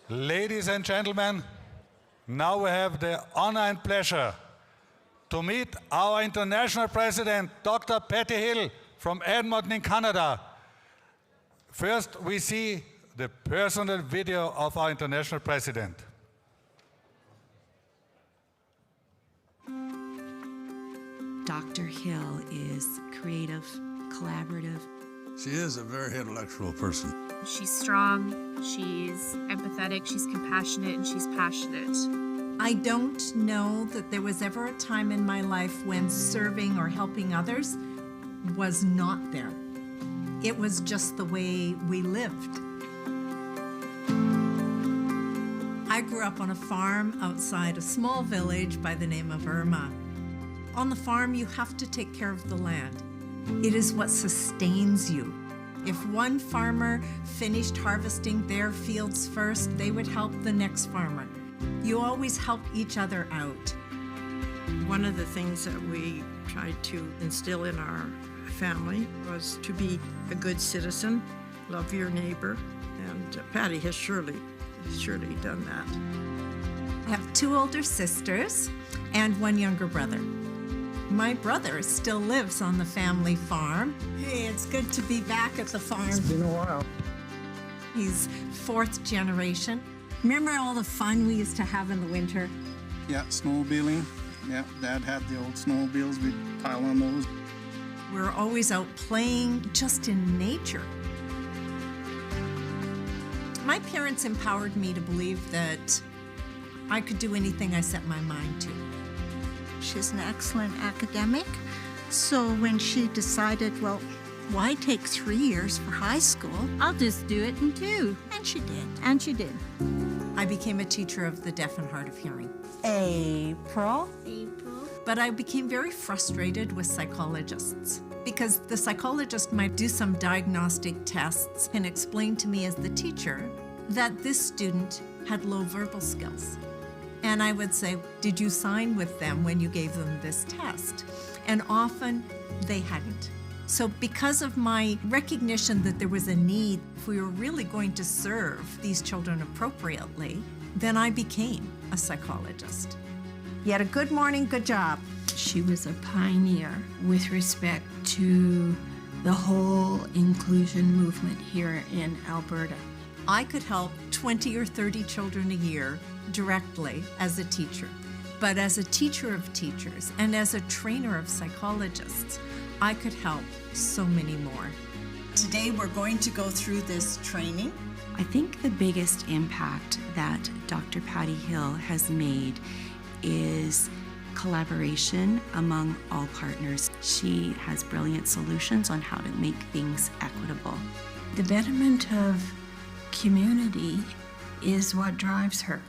Ladies and gentlemen, now we have the honor and pleasure to meet our international president, Dr. Patti Hill from Edmonton in Canada. First, we see the personal video of our international president. Dr. Hill is creative, collaborative. She is a very intellectual person. She's strong, she's empathetic, she's compassionate, and she's passionate. I don't know that there was ever a time in my life when serving or helping others was not there. It was just the way we lived. I grew up on a farm outside a small village by the name of Irma. On the farm, you have to take care of the land. It is what sustains you. If one farmer finished harvesting their fields first, they would help the next farmer. You always help each other out. One of the things that we tried to instill in our family was to be a good citizen, love your neighbor, and Patti has surely done that. I have 2 older sisters and 1 younger brother. My brother still lives on the family farm. Hey, it's good to be back at the farm. It's been a while. He's 4th generation. Remember all the fun we used to have in the winter? Yeah, snowmobiling. Yeah, Dad had the old snowmobiles. We'd pile on those. We're always out playing just in nature. My parents empowered me to believe that I could do anything I set my mind to. She's an excellent academic, so when she decided, well, why take 3 years for high school? I'll just do it in 2. And she did. And she did. I became a teacher of the deaf and hard of hearing. April. But I became very frustrated with psychologists because the psychologist might do some diagnostic tests and explain to me as the teacher that this student had low verbal skills. And I would say, did you sign with them when you gave them this test? And often they hadn't. So because of my recognition that there was a need, if we were really going to serve these children appropriately, then I became a psychologist. You had a good morning, good job. She was a pioneer with respect to the whole inclusion movement here in Alberta. I could help 20 or 30 children a year directly as a teacher. But as a teacher of teachers and as a trainer of psychologists, I could help so many more. Today we're going to go through this training. I think the biggest impact that Dr. Patti Hill has made is collaboration among all partners. She has brilliant solutions on how to make things equitable. The betterment of community is what drives her.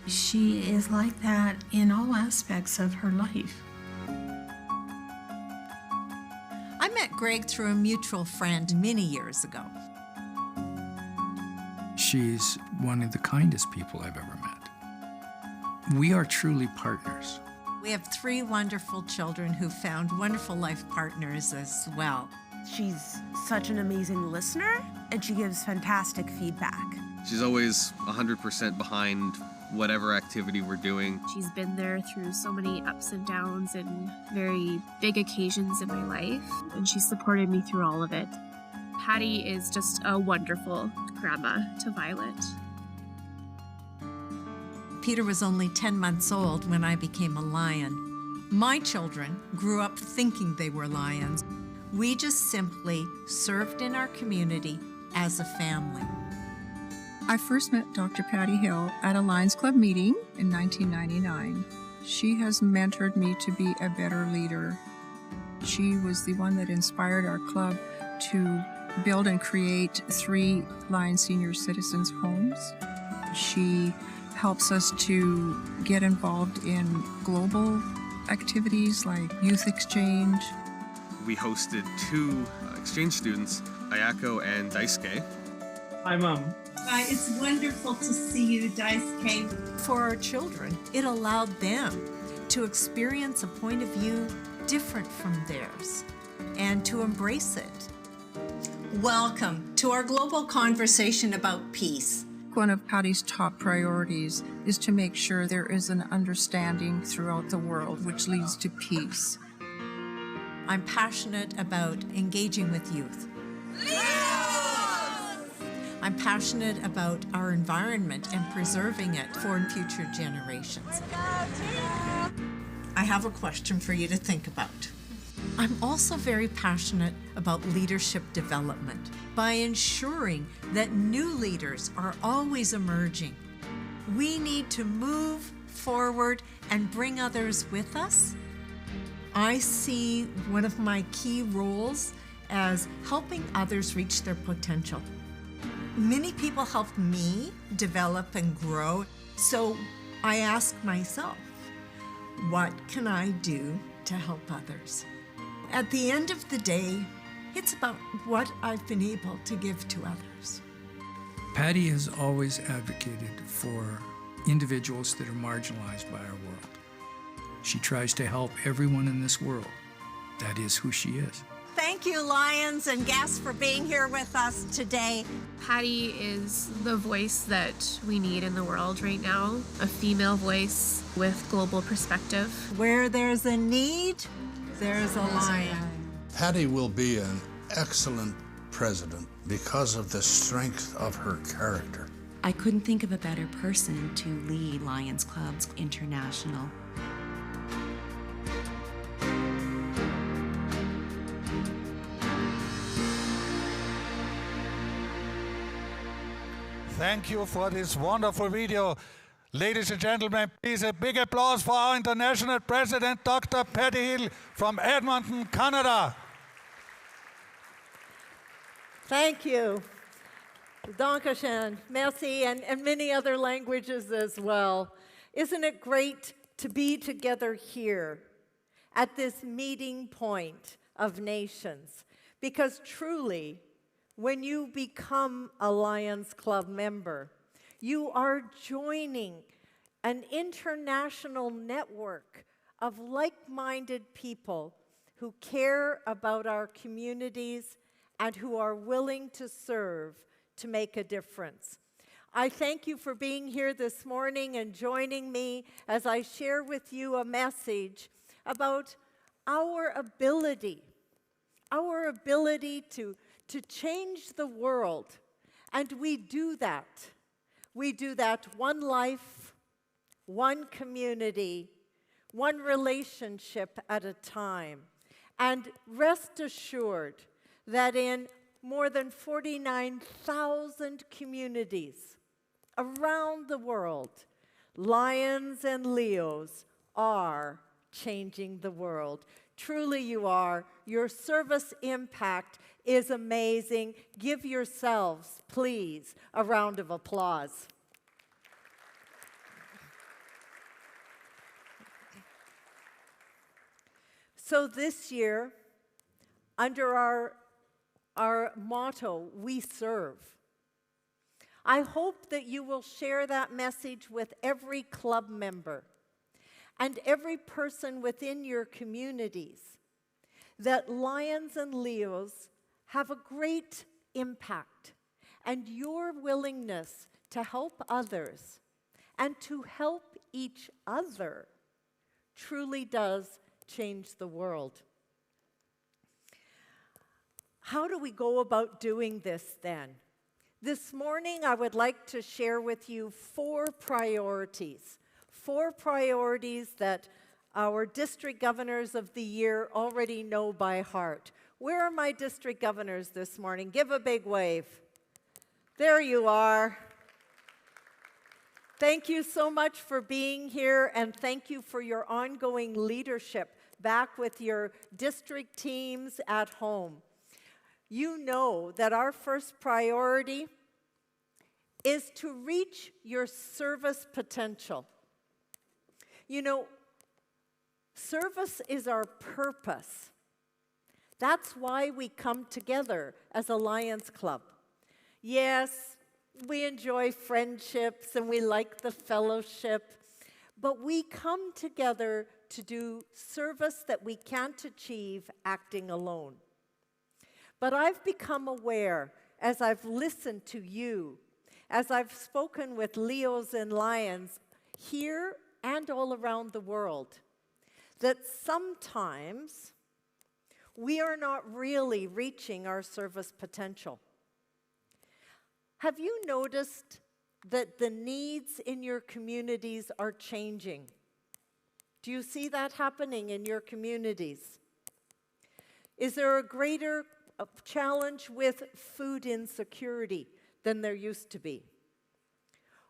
She is like that in all aspects of her life. I met Greg through a mutual friend many years ago. She's one of the kindest people I've ever met. We are truly partners. We have 3 wonderful children who found wonderful life partners as well. She's such an amazing listener, and she gives fantastic feedback. She's always 100% behind whatever activity we're doing. She's been there through so many ups and downs and very big occasions in my life, and she supported me through all of it. Patti is just a wonderful grandma to Violet. Peter was only 10 months old when I became a lion. My children grew up thinking they were lions. We just simply served in our community as a family. I first met Dr. Patti Hill at a Lions Club meeting in 1999. She has mentored me to be a better leader. She was the one that inspired our club to build and create 3 Lions Senior Citizens homes. She helps us to get involved in global activities like youth exchange. We hosted 2 exchange students, Ayako and Daisuke. Hi, Mom. Hi, it's wonderful to see you, Daisuke. For our children, it allowed them to experience a point of view different from theirs and to embrace it. Welcome to our global conversation about peace. One of Patti's top priorities is to make sure there is an understanding throughout the world, which leads to peace. I'm passionate about engaging with youth. I'm passionate about our environment and preserving it for future generations. I have a question for you to think about. I'm also very passionate about leadership development by ensuring that new leaders are always emerging. We need to move forward and bring others with us. I see one of my key roles as helping others reach their potential. Many people helped me develop and grow, so I ask myself, what can I do to help others? At the end of the day, it's about what I've been able to give to others. Patti has always advocated for individuals that are marginalized by our world. She tries to help everyone in this world. That is who she is. Thank you, Lions and guests, for being here with us today. Patti is the voice that we need in the world right now, a female voice with global perspective. Where there's a need, there's a lion. Patti will be an excellent president because of the strength of her character. I couldn't think of a better person to lead Lions Clubs International. Thank you for this wonderful video. Ladies and gentlemen, please a big applause for our international president, Dr. Patti Hill from Edmonton, Canada. Thank you. Dankeschön, merci, and many other languages as well. Isn't it great to be together here at this meeting point of nations? Because truly, when you become a Lions Club member, you are joining an international network of like-minded people who care about our communities and who are willing to serve to make a difference. I thank you for being here this morning and joining me as I share with you a message about our ability to change the world. And we do that. We do that one life, one community, one relationship at a time. And rest assured that in more than 49,000 communities around the world, Lions and Leos are changing the world. Truly you are. Your service impact is amazing. Give yourselves, please, a round of applause. So this year, under our motto, we serve, I hope that you will share that message with every club member and every person within your communities, that Lions and Leos have a great impact, and your willingness to help others and to help each other truly does change the world. How do we go about doing this then? This morning, I would like to share with you four priorities that our district governors of the year already know by heart. Where are my district governors this morning? Give a big wave. There you are. Thank you so much for being here, and thank you for your ongoing leadership back with your district teams at home. You know that our first priority is to reach your service potential. You know, service is our purpose. That's why we come together as a Lions Club. Yes, we enjoy friendships and we like the fellowship, but we come together to do service that we can't achieve acting alone. But I've become aware, as I've listened to you as I've spoken with Leos and Lions here and all around the world, that sometimes we are not really reaching our service potential. Have you noticed that the needs in your communities are changing? Do you see that happening in your communities? Is there a greater challenge with food insecurity than there used to be?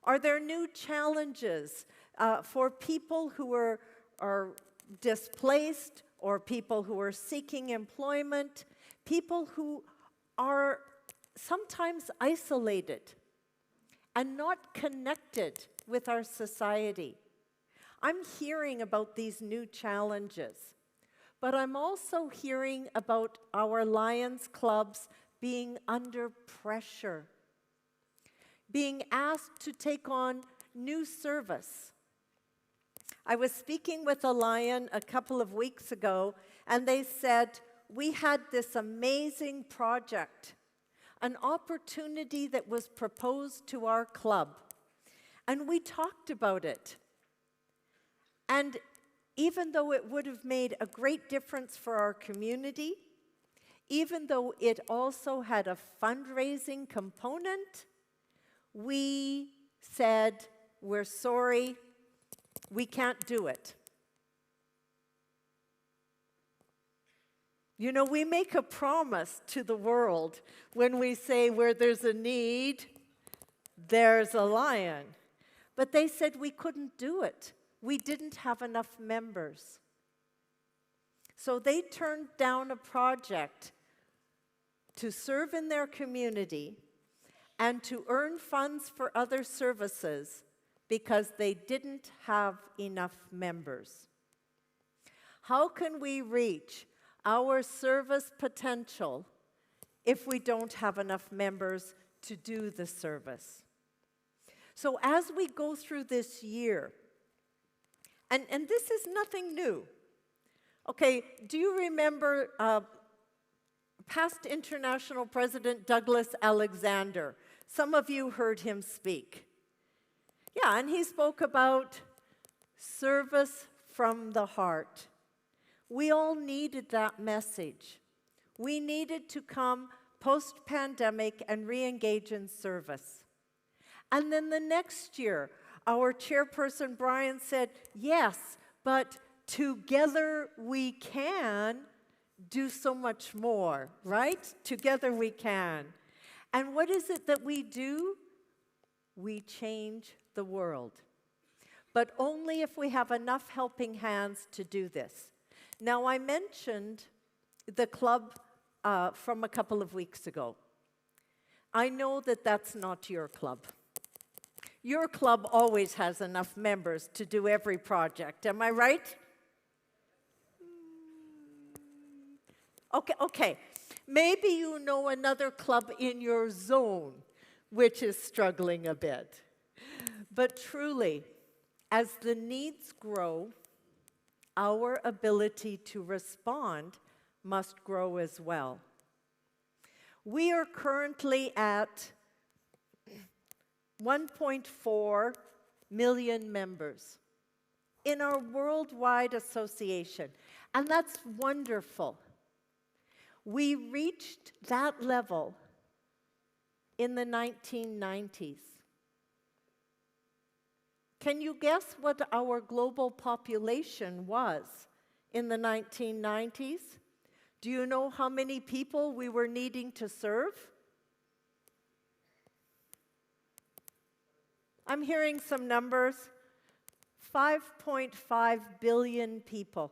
Are there new challenges for people who are displaced or people who are seeking employment, people who are sometimes isolated and not connected with our society? I'm hearing about these new challenges, but I'm also hearing about our Lions clubs being under pressure, being asked to take on new service. I was speaking with a Lion a couple of weeks ago, and they said, we had this amazing project, an opportunity that was proposed to our club, and we talked about it. And even though it would have made a great difference for our community, even though it also had a fundraising component, we said, we're sorry, we can't do it. You know, we make a promise to the world when we say where there's a need, there's a lion. But they said we couldn't do it. We didn't have enough members. So they turned down a project to serve in their community and to earn funds for other services because they didn't have enough members. How can we reach our service potential if we don't have enough members to do the service? So as we go through this year, and this is nothing new. Okay, do you remember past International President Douglas Alexander? Some of you heard him speak. Yeah, and he spoke about service from the heart. We all needed that message. We needed to come post-pandemic and re-engage in service. And then the next year, our chairperson, Brian, said, yes, but together we can do so much more, right? Together we can. And what is it that we do? We change the world. But only if we have enough helping hands to do this. Now, I mentioned the club from a couple of weeks ago. I know that that's not your club. Your club always has enough members to do every project. Am I right? Okay. Maybe you know another club in your zone which is struggling a bit. But truly, as the needs grow, our ability to respond must grow as well. We are currently at 1.4 million members in our worldwide association, and that's wonderful. We reached that level in the 1990s. Can you guess what our global population was in the 1990s? Do you know how many people we were needing to serve? I'm hearing some numbers. 5.5 billion people.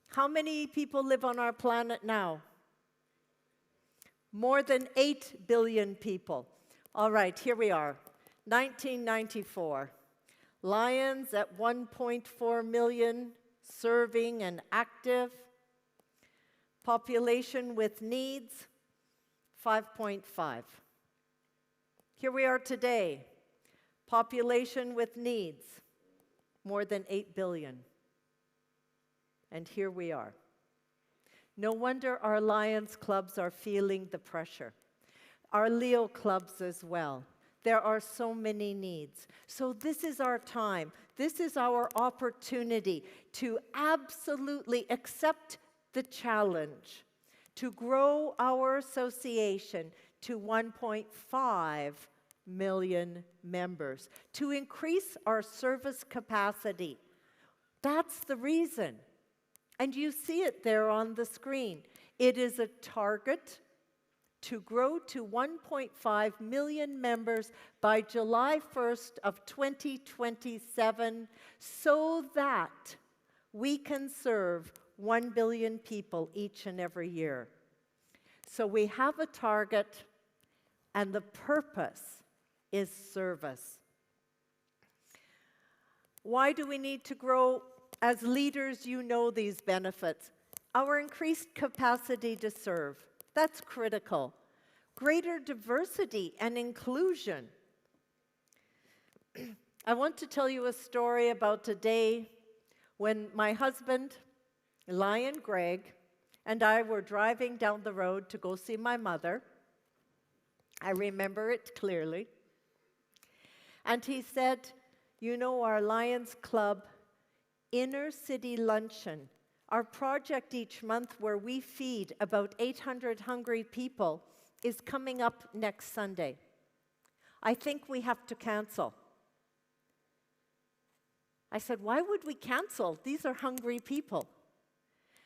How many people live on our planet now? More than 8 billion people. All right, here we are. 1994. Lions at 1.4 million, serving and active. Population with needs, 5.5. Here we are today. Population with needs, more than 8 billion. And here we are. No wonder our Lions clubs are feeling the pressure. our Leo clubs as well. There are so many needs. So this is our time. This is our opportunity to absolutely accept the challenge, to grow our association to 1.5 million members, to increase our service capacity. That's the reason. And you see it there on the screen. It is a target to grow to 1.5 million members by July 1st of 2027 so that we can serve 1 billion people each and every year. So we have a target, and the purpose is service. Why do we need to grow? As leaders, you know these benefits. Our increased capacity to serve, that's critical. Greater diversity and inclusion. I want to tell you a story about a day when my husband, Lion Greg, and I were driving down the road to go see my mother. I remember it clearly. And he said, you know, our Lions Club Inner City Luncheon, our project each month where we feed about 800 hungry people, is coming up next Sunday. I think we have to cancel. I said, why would we cancel? These are hungry people.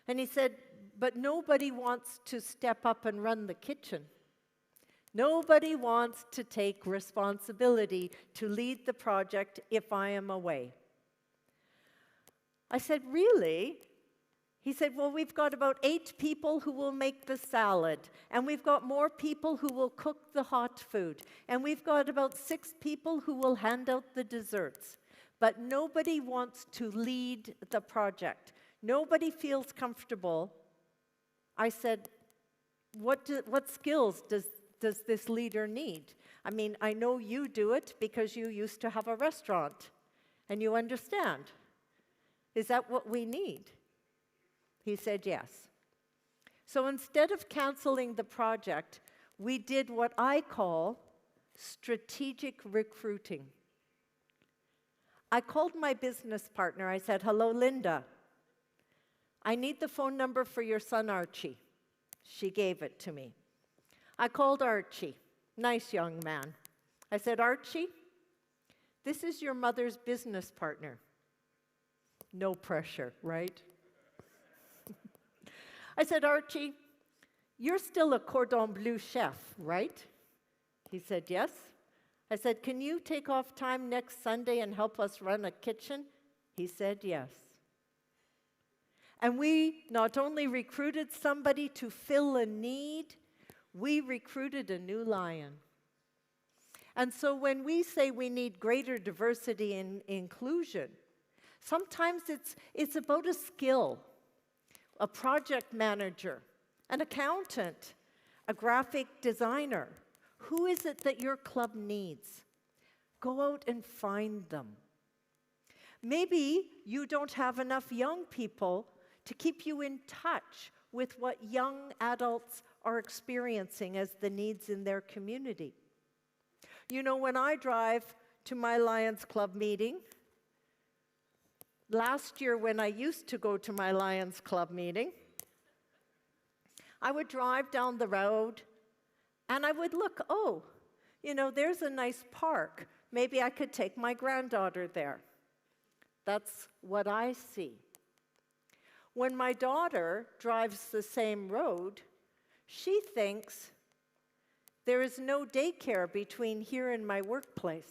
And he said, but nobody wants to step up and run the kitchen. Nobody wants to take responsibility to lead the project if I am away. I said, really? He said, well, we've got about 8 people who will make the salad, and we've got more people who will cook the hot food, and we've got about 6 people who will hand out the desserts. But nobody wants to lead the project. Nobody feels comfortable. I said, what skills does this leader need? I mean, I know you do it because you used to have a restaurant, and you understand. Is that what we need? He said yes. So instead of canceling the project, we did what I call strategic recruiting. I called my business partner. I said, hello, Linda. I need the phone number for your son, Archie. She gave it to me. I called Archie, nice young man. I said, Archie, this is your mother's business partner. No pressure, right? I said, Archie, you're still a cordon bleu chef, right? He said, yes. I said, can you take off time next Sunday and help us run a kitchen? He said, yes. And we not only recruited somebody to fill a need, we recruited a new lion. And so when we say we need greater diversity and inclusion, sometimes it's about a skill, a project manager, an accountant, a graphic designer. Who is it that your club needs? Go out and find them. Maybe you don't have enough young people to keep you in touch with what young adults are experiencing as the needs in their community. You know, when I drive to my Lions Club meeting, last year when I used to go to my Lions Club meeting, I would drive down the road and I would look, oh, you know, there's a nice park. Maybe I could take my granddaughter there. That's what I see. When my daughter drives the same road, she thinks there is no daycare between here and my workplace.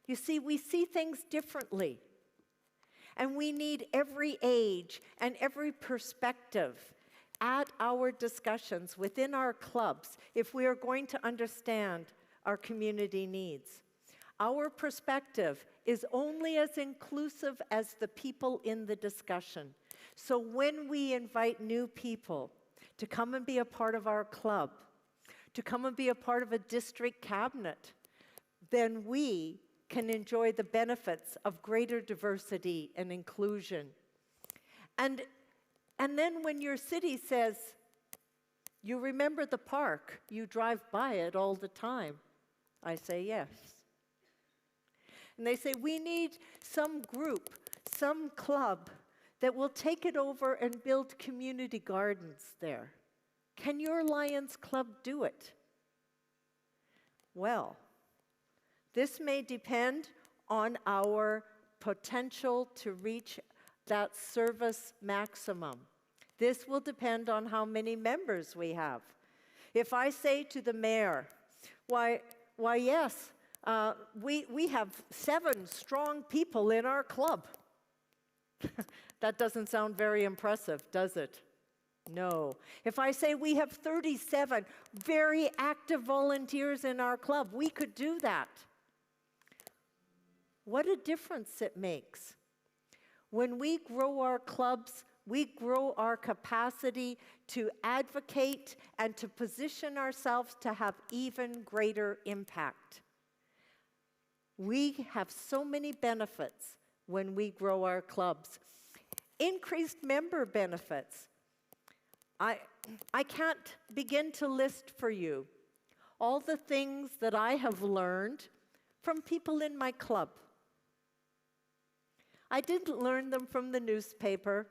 You see, we see things differently. And we need every age and every perspective at our discussions within our clubs if we are going to understand our community needs. Our perspective is only as inclusive as the people in the discussion. So when we invite new people to come and be a part of our club, to come and be a part of a district cabinet, then we can enjoy the benefits of greater diversity and inclusion. And then when your city says, You remember the park. You drive by it all the time. I say yes. And they say, we need some group, some club that will take it over and build community gardens there. Can your Lions Club do it? Well, this may depend on our potential to reach that service maximum. This will depend on how many members we have. If I say to the mayor, why yes, we have 7 strong people in our club. That doesn't sound very impressive, does it? No. If I say we have 37 very active volunteers in our club, we could do that. What a difference it makes. When we grow our clubs, we grow our capacity to advocate and to position ourselves to have even greater impact. We have so many benefits when we grow our clubs. Increased member benefits. I can't begin to list for you all the things that I have learned from people in my club. I didn't learn them from the newspaper.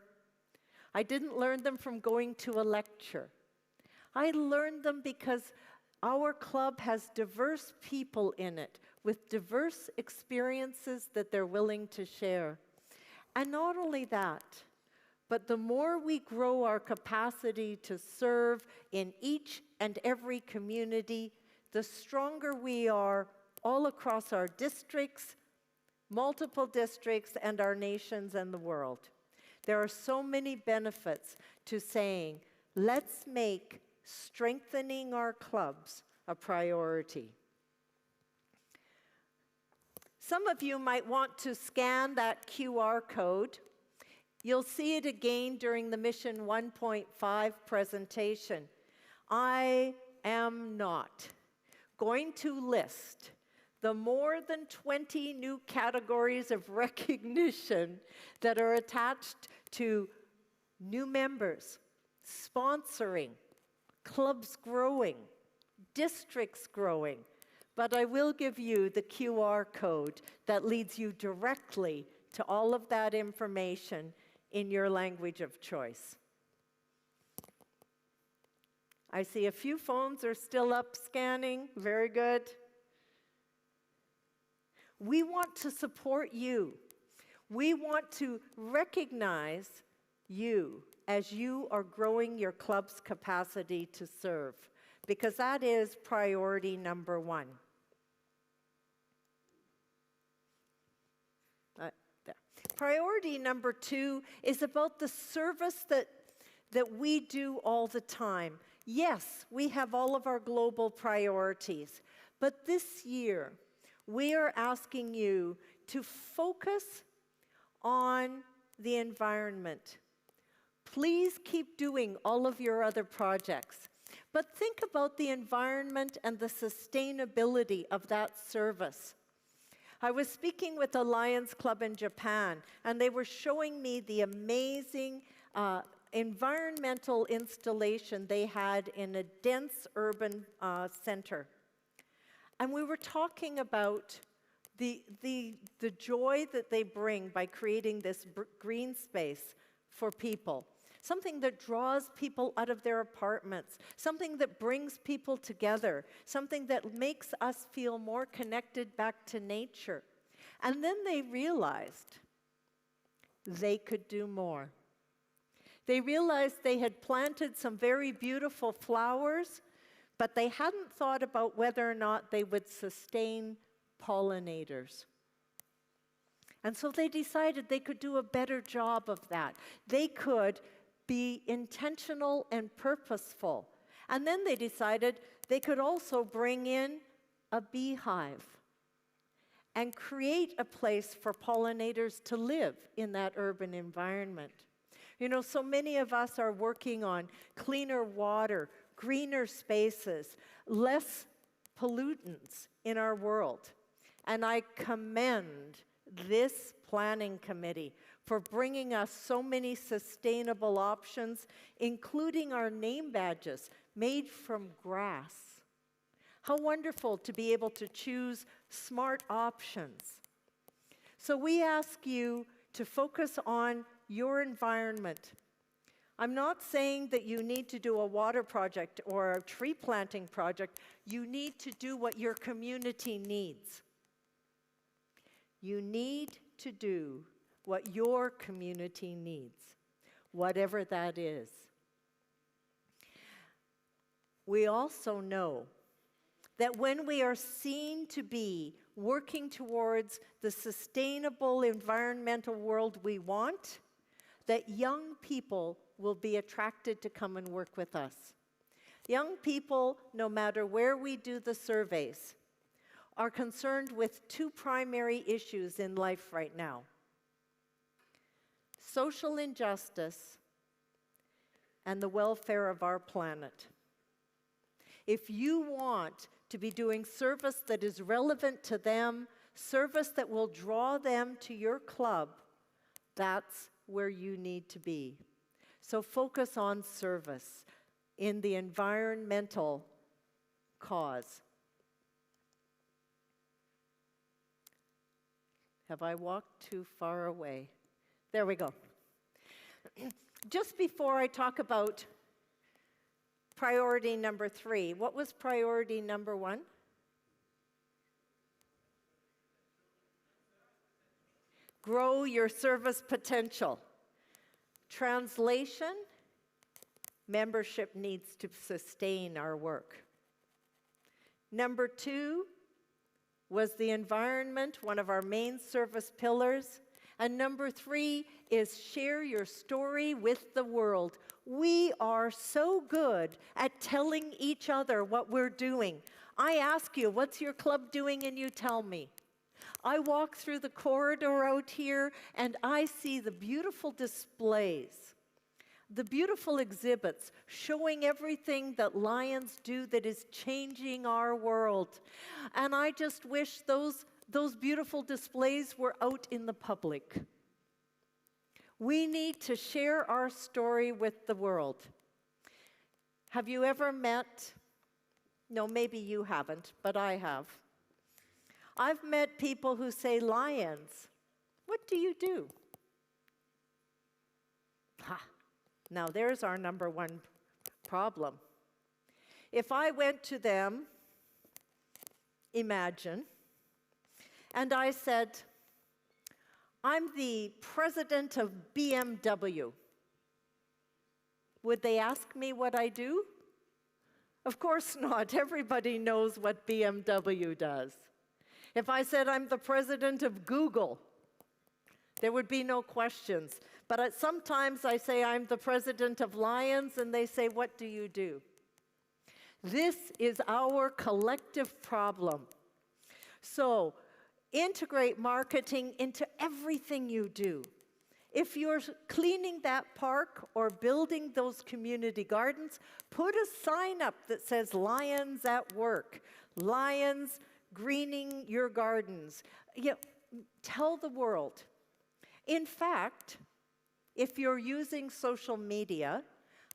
I didn't learn them from going to a lecture. I learned them because our club has diverse people in it with diverse experiences that they're willing to share. And not only that, but the more we grow our capacity to serve in each and every community, the stronger we are all across our districts, multiple districts, and our nations and the world. There are so many benefits to saying, let's make strengthening our clubs a priority. Some of you might want to scan that QR code. You'll see it again during the Mission 1.5 presentation. I am not going to list the more than 20 new categories of recognition that are attached to new members, sponsoring, clubs growing, districts growing. But I will give you the QR code that leads you directly to all of that information in your language of choice. I see a few phones are still up scanning. Very good. We want to support you. We want to recognize you as you are growing your club's capacity to serve, because that is priority number 1. Priority number 2 is about the service that we do all the time. Yes, we have all of our global priorities, but this year we are asking you to focus on the environment. Please keep doing all of your other projects, but think about the environment and the sustainability of that service. I was speaking with a Lions Club in Japan, and they were showing me the amazing environmental installation they had in a dense urban center. And we were talking about the joy that they bring by creating this green space for people. Something that draws people out of their apartments, something that brings people together, something that makes us feel more connected back to nature. And then they realized they could do more. They realized they had planted some very beautiful flowers, but they hadn't thought about whether or not they would sustain pollinators. And so they decided they could do a better job of that. They could be intentional and purposeful. And then they decided they could also bring in a beehive and create a place for pollinators to live in that urban environment. You know, so many of us are working on cleaner water, greener spaces, less pollutants in our world. And I commend this planning committee for bringing us so many sustainable options, including our name badges made from grass. How wonderful to be able to choose smart options. So we ask you to focus on your environment. I'm not saying that you need to do a water project or a tree planting project. You need to do what your community needs. You need to do what your community needs, whatever that is. We also know that when we are seen to be working towards the sustainable environmental world we want, that young people will be attracted to come and work with us. Young people, no matter where we do the surveys, are concerned with two primary issues in life right now: social injustice and the welfare of our planet. If you want to be doing service that is relevant to them, service that will draw them to your club, that's where you need to be. So focus on service in the environmental cause. Have I walked too far away? There we go. Just before I talk about priority number 3, what was priority number 1? Grow your service potential. Translation, membership needs to sustain our work. Number 2 was the environment, one of our main service pillars. And number 3 is share your story with the world. We are so good at telling each other what we're doing. I ask you, what's your club doing? And you tell me. I walk through the corridor out here and I see the beautiful displays, the beautiful exhibits showing everything that Lions do that is changing our world. And I just wish those beautiful displays were out in the public. We need to share our story with the world. Have you ever met? No, maybe you haven't, but I have. I've met people who say, Lions, what do you do? Ha! Now there's our number 1 problem. If I went to them, imagine, and I said, I'm the president of BMW, would they ask me what I do? Of course not. Everybody knows what BMW does. If I said I'm the president of Google, there would be no questions. But sometimes I say I'm the president of Lions, and they say, what do you do? This is our collective problem. So integrate marketing into everything you do. If you're cleaning that park or building those community gardens, put a sign up that says Lions at Work, Lions greening your gardens. Tell the world. In fact, if you're using social media,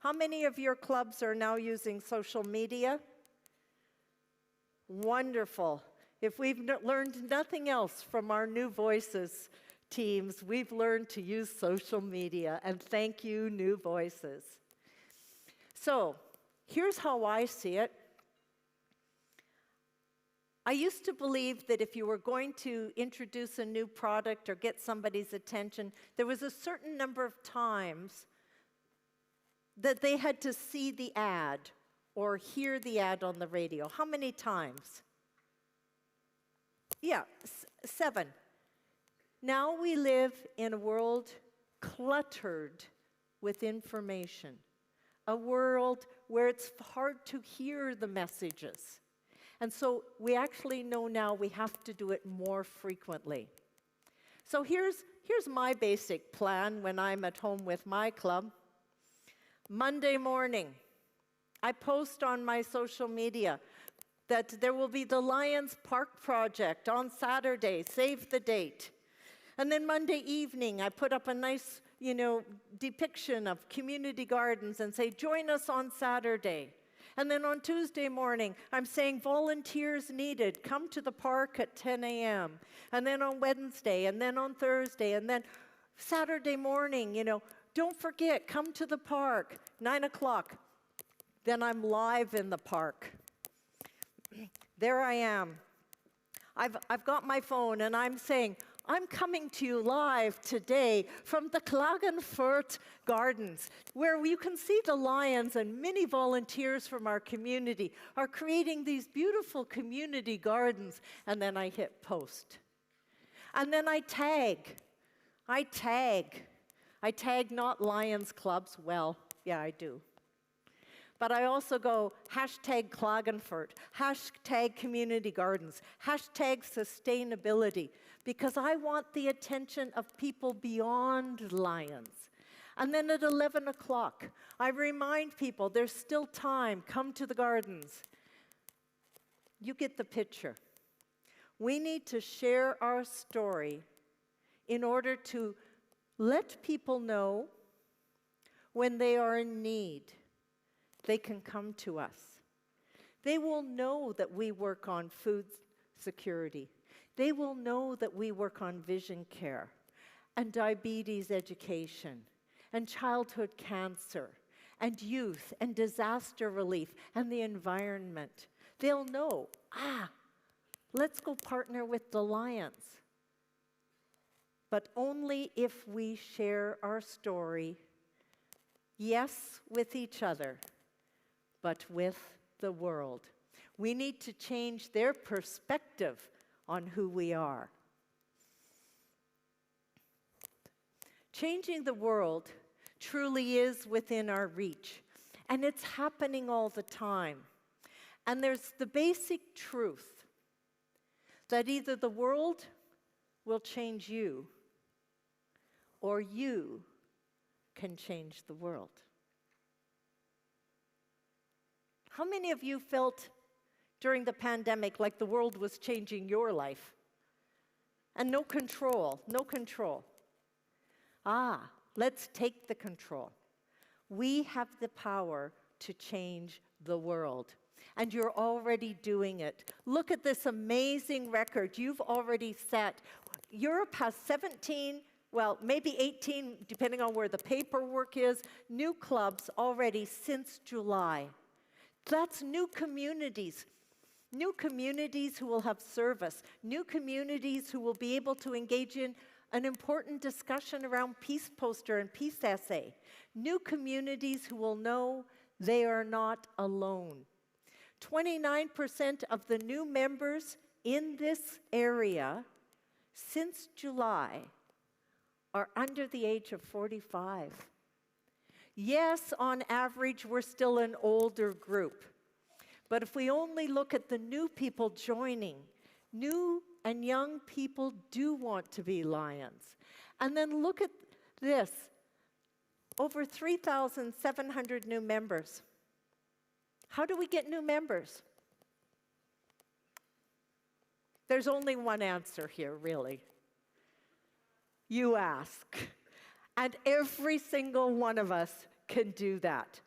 how many of your clubs are now using social media? Wonderful. If we've learned nothing else from our New Voices teams, we've learned to use social media, and thank you, New Voices. So, here's how I see it. I used to believe that if you were going to introduce a new product or get somebody's attention, there was a certain number of times that they had to see the ad or hear the ad on the radio. How many times? Yeah, 7. Now we live in a world cluttered with information, a world where it's hard to hear the messages. And so we actually know now we have to do it more frequently. So here's my basic plan when I'm at home with my club. Monday morning, I post on my social media that there will be the Lions Park project on Saturday, save the date. And then Monday evening, I put up a nice, depiction of community gardens and say, join us on Saturday. And then on Tuesday morning, I'm saying volunteers needed. Come to the park at 10 a.m. And then on Wednesday, and then on Thursday, and then Saturday morning, don't forget, come to the park, 9 o'clock. Then I'm live in the park. There I am. I've got my phone, and I'm saying, I'm coming to you live today from the Klagenfurt Gardens, where you can see the lions and many volunteers from our community are creating these beautiful community gardens. And then I hit post. And then I tag. I tag not Lions Clubs. Well, yeah, I do. But I also go hashtag Klagenfurt, hashtag community gardens, hashtag sustainability, because I want the attention of people beyond Lions. And then at 11 o'clock, I remind people there's still time, come to the gardens. You get the picture. We need to share our story in order to let people know when they are in need. They can come to us. They will know that we work on food security. They will know that we work on vision care and diabetes education and childhood cancer and youth and disaster relief and the environment. They'll know, let's go partner with the Lions. But only if we share our story, yes, with each other, but with the world. We need to change their perspective on who we are. Changing the world truly is within our reach, and it's happening all the time. And there's the basic truth that either the world will change you, or you can change the world. How many of you felt during the pandemic like the world was changing your life? And no control, no control. Let's take the control. We have the power to change the world. And you're already doing it. Look at this amazing record you've already set. Europe has 17, well, maybe 18, depending on where the paperwork is, new clubs already since July. That's new communities who will have service, new communities who will be able to engage in an important discussion around peace poster and peace essay, new communities who will know they are not alone. 29% of the new members in this area since July are under the age of 45. Yes, on average, we're still an older group. But if we only look at the new people joining, new and young people do want to be Lions. And then look at this, over 3,700 new members. How do we get new members? There's only one answer here, really. You ask. And every single one of us can do that.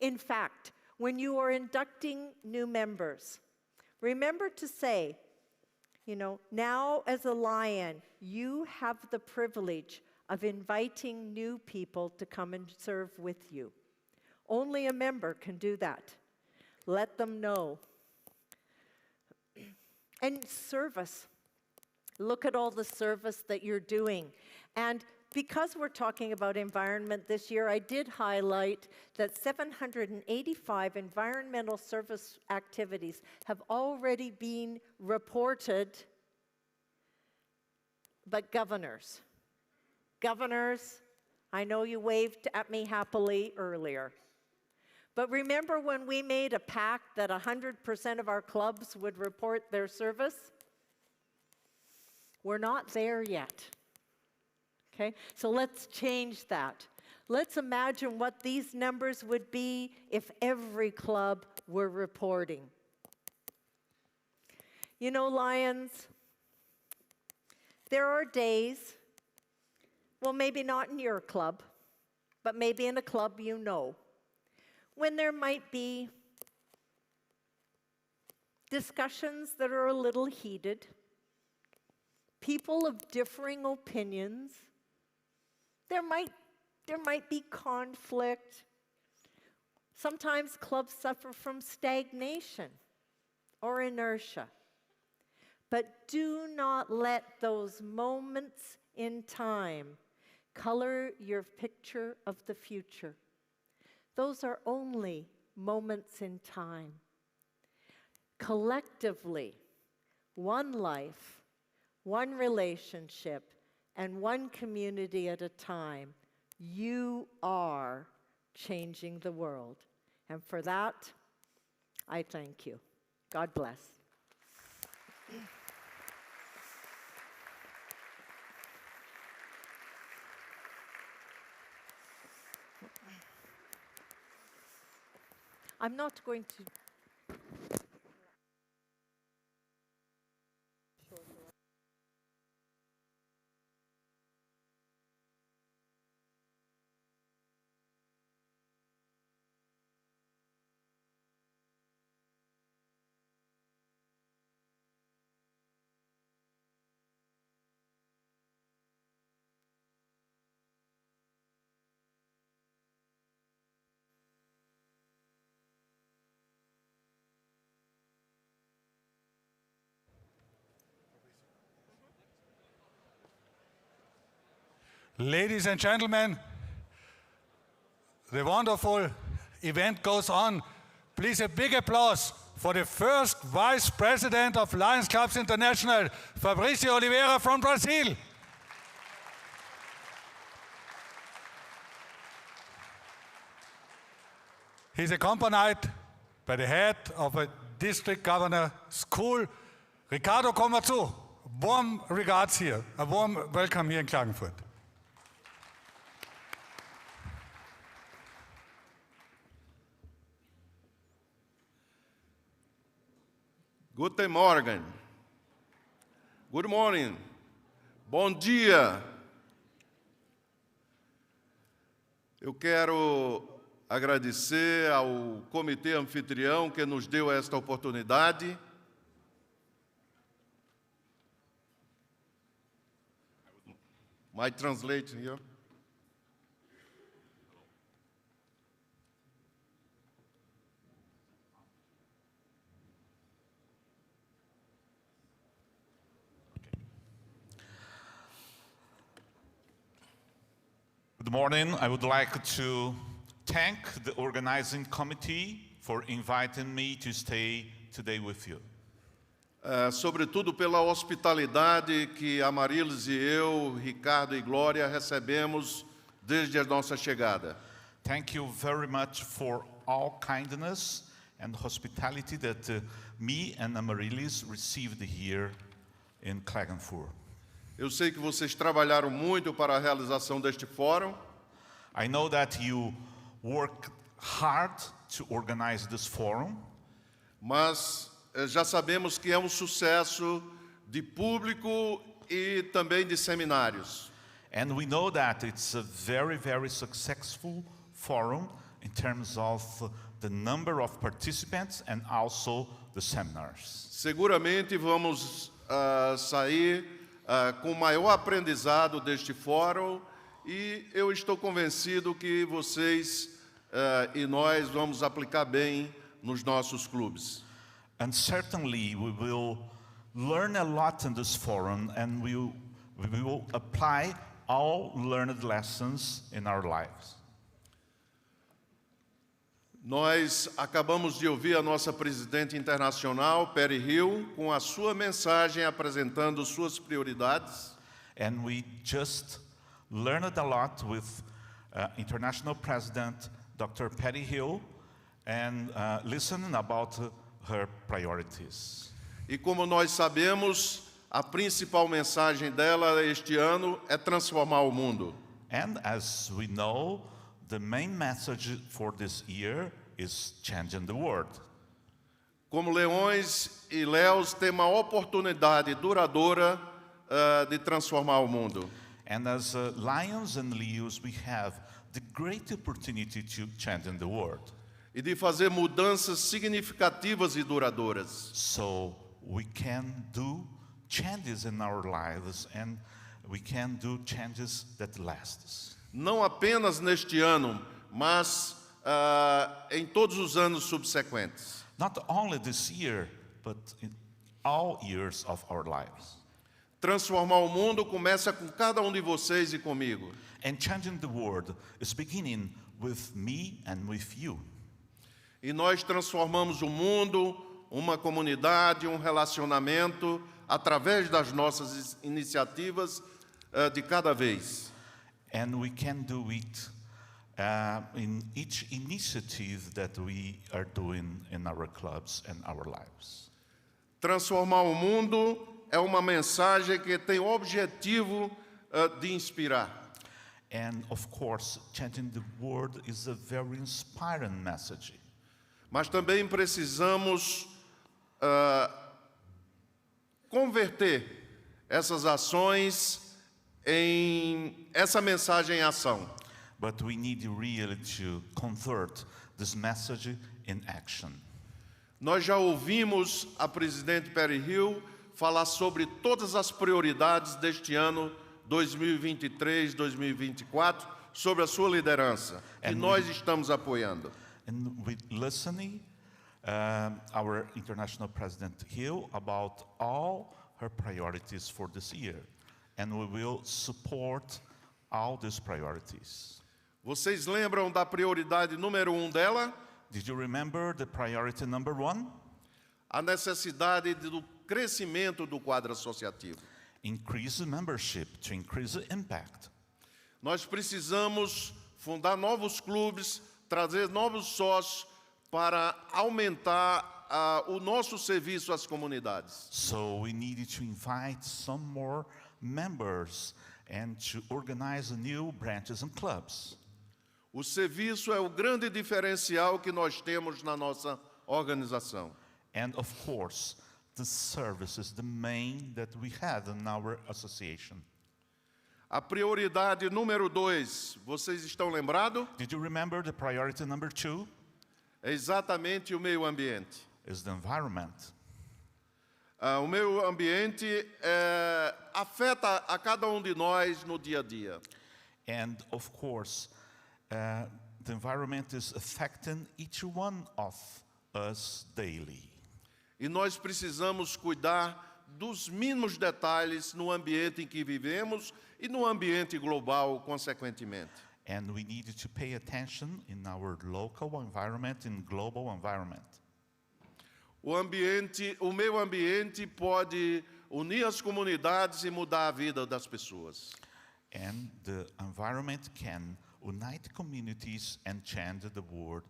In fact, when you are inducting new members, remember to say, now as a Lion, you have the privilege of inviting new people to come and serve with you. Only a member can do that. Let them know. And service. Look at all the service that you're doing. And because we're talking about environment this year, I did highlight that 785 environmental service activities have already been reported, but governors, I know you waved at me happily earlier, but remember when we made a pact that 100% of our clubs would report their service? We're not there yet. Okay, so let's change that. Let's imagine what these numbers would be if every club were reporting. Lions, there are days Well, maybe not in your club, but maybe in a club you know, when there might be discussions that are a little heated, people of differing opinions, there might be conflict. Sometimes clubs suffer from stagnation or inertia. But do not let those moments in time color your picture of the future. Those are only moments in time. Collectively, one life, one relationship, and one community at a time, you are changing the world. And for that, I thank you. God bless. I'm not going to... Ladies and gentlemen, the wonderful event goes on. Please a big applause for the first Vice President of Lions Clubs International, Fabricio Oliveira from Brazil. He's accompanied by the head of a district governor school. Ricardo, komm mal zu. Warm regards here. A warm welcome here in Klagenfurt. Guten Morgen. Good morning. Bom dia. Eu quero agradecer ao comitê anfitrião que nos deu esta oportunidade. My translate here. Good morning. I would like to thank the organizing committee for inviting me to stay today with you. Sobretudo pela hospitalidade que Amarilis e eu, Ricardo e Glória, recebemos desde a nossa chegada. Thank you very much for all kindness and hospitality that me and Amarilis received here in Klagenfurt. Eu sei que vocês trabalharam muito para a realização deste fórum. I know that you work hard to organize this forum. Mas já sabemos que é um sucesso de público e também de seminários. And we know that it's a very, very successful forum in terms of the number of participants and also the seminars. Seguramente vamos sair com o maior aprendizado deste fórum e eu estou convencido que vocês e nós vamos aplicar bem nos nossos clubes. And certainly we will learn a lot in this forum and we will apply all learned lessons in our lives. Nós acabamos de ouvir a nossa presidente internacional, Patti Hill, com a sua mensagem apresentando suas prioridades. And we just learned a lot with International President Dr. Patti Hill and listening about her priorities. E como nós sabemos, a principal mensagem dela este ano é transformar o mundo. And as we know, the main message for this year is changing the world. Como leões e leos, tem uma oportunidade duradoura de transformar o mundo. And as lions and leos, we have the great opportunity to change in the world. E de fazer mudanças significativas e duradouras. So we can do changes in our lives, and we can do changes that last. Não apenas neste ano, mas em todos os anos subsequentes. Not only this year, but in all years of our lives. Transformar o mundo começa com cada um de vocês e comigo. And changing the world is beginning with me and with you. E nós transformamos o mundo, uma comunidade, um relacionamento, através das nossas iniciativas de cada vez. And we can do it in each initiative that we are doing in our clubs and our lives. Transformar o mundo é uma mensagem que tem o objetivo de inspirar. And of course, changing the world is a very inspiring message. Mas também precisamos converter essas ações essa mensagem em ação. But we need really to convert this message in action. Nós já ouvimos a presidente Patti Hill falar sobre todas as prioridades deste ano 2023, 2024, sobre a sua liderança, que nós estamos apoiando. And with listening, our International President Hill about all her priorities for this year. And we will support all these priorities. Vocês lembram da prioridade número 1 dela? Did you remember the priority number 1? A necessidade do crescimento do quadro associativo. Increase membership to increase the impact. Nós precisamos fundar novos clubes, trazer novos sócios para aumentar o nosso serviço às comunidades. So we needed to invite some more members and to organize new branches and clubs. O serviço é o grande diferencial que nós temos na nossa organização. And of course, the service is the main that we have in our association. A prioridade número 2, vocês estão lembrados? Did you remember the priority number 2? É exatamente o meio ambiente. Is the environment. O meio ambiente afeta a cada um de nós no dia a dia. And of course, the environment is affecting each one of us daily. E nós precisamos cuidar dos mínimos detalhes no ambiente em que vivemos e no ambiente global, consequentemente. And we need to pay attention in our local environment and global environment. O meio ambiente pode unir as comunidades e mudar a vida das pessoas. And the environment can unite communities and change the world,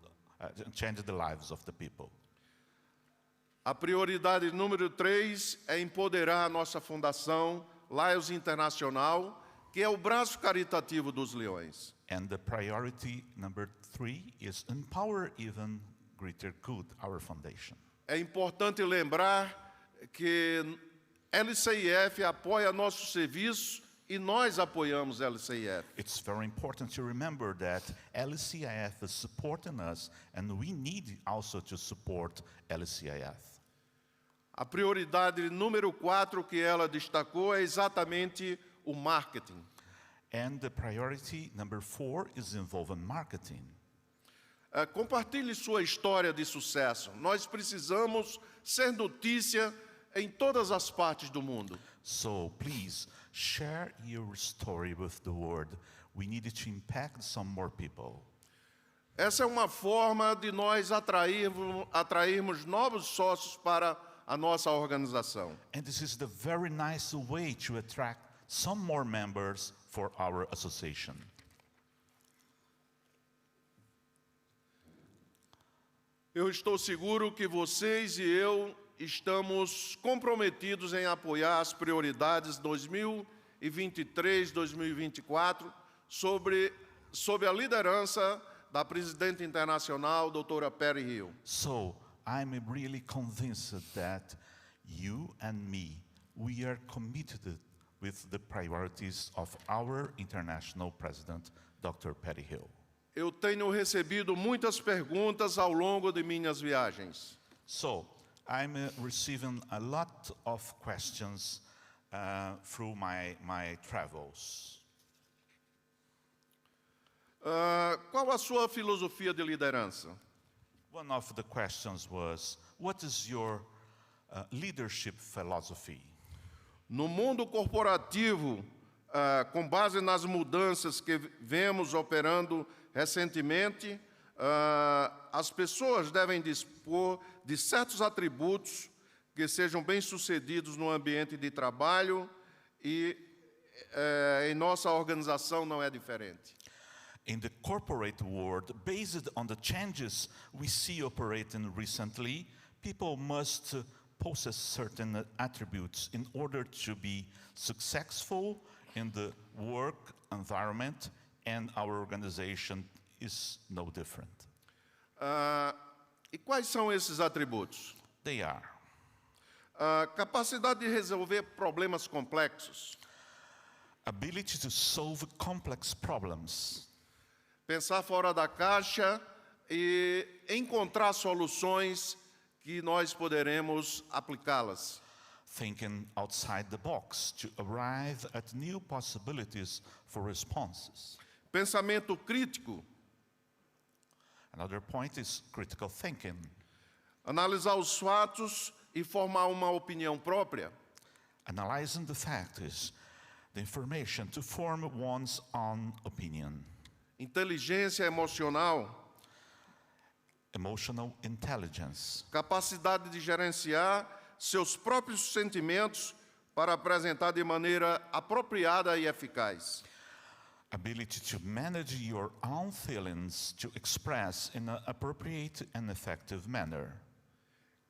change the lives of the people. A prioridade número 3 é empoderar a nossa fundação, Lions Internacional, que é o braço caritativo dos Leões. And the priority number 3 is empower even greater good, our foundation. É importante lembrar que LCIF apoia nosso serviço e nós apoiamos LCIF. It's very important to remember that LCIF is supporting us, and we need also to support LCIF. A prioridade número 4 que ela destacou é exatamente o marketing. And the priority number 4 is involving marketing. Compartilhe sua história de sucesso. Nós precisamos ser notícia em todas as partes do mundo. So please share your story with the world. We need to impact some more people. Essa é uma forma de nós atrairmos novos sócios para a nossa organização. And this is the very nice way to attract some more members for our association. Eu estou seguro que vocês e eu estamos comprometidos em apoiar as prioridades 2023, 2024, sob a liderança da presidente internacional, doutora Patti Hill. So, I'm really convinced that you and me, we are committed with the priorities of our international president, Dr. Patti Hill. Eu tenho recebido muitas perguntas ao longo de minhas viagens. So, I'm receiving a lot of questions through my travels. Qual a sua filosofia de liderança? One of the questions was, what is your leadership philosophy? No mundo corporativo, com base nas mudanças que vemos operando recentemente, as pessoas devem dispor de certos atributos que sejam bem-sucedidos no ambiente de trabalho e em nossa organização não é diferente. In the corporate world, based on the changes we see operating recently, people must possess certain attributes in order to be successful in the work environment, and our organization is no different. E quais são esses atributos? They are capacidade de resolver problemas complexos. Ability to solve complex problems. Pensar fora da caixa e encontrar soluções que nós poderemos aplicá-las. Thinking outside the box to arrive at new possibilities for responses. Pensamento crítico. Another point is critical thinking. Analisar os fatos e formar uma opinião própria. Analyzing the facts, the information to form one's own opinion. Inteligência emocional. Emotional intelligence. Capacidade de gerenciar seus próprios sentimentos para apresentar de maneira apropriada e eficaz. Ability to manage your own feelings to express in an appropriate and effective manner.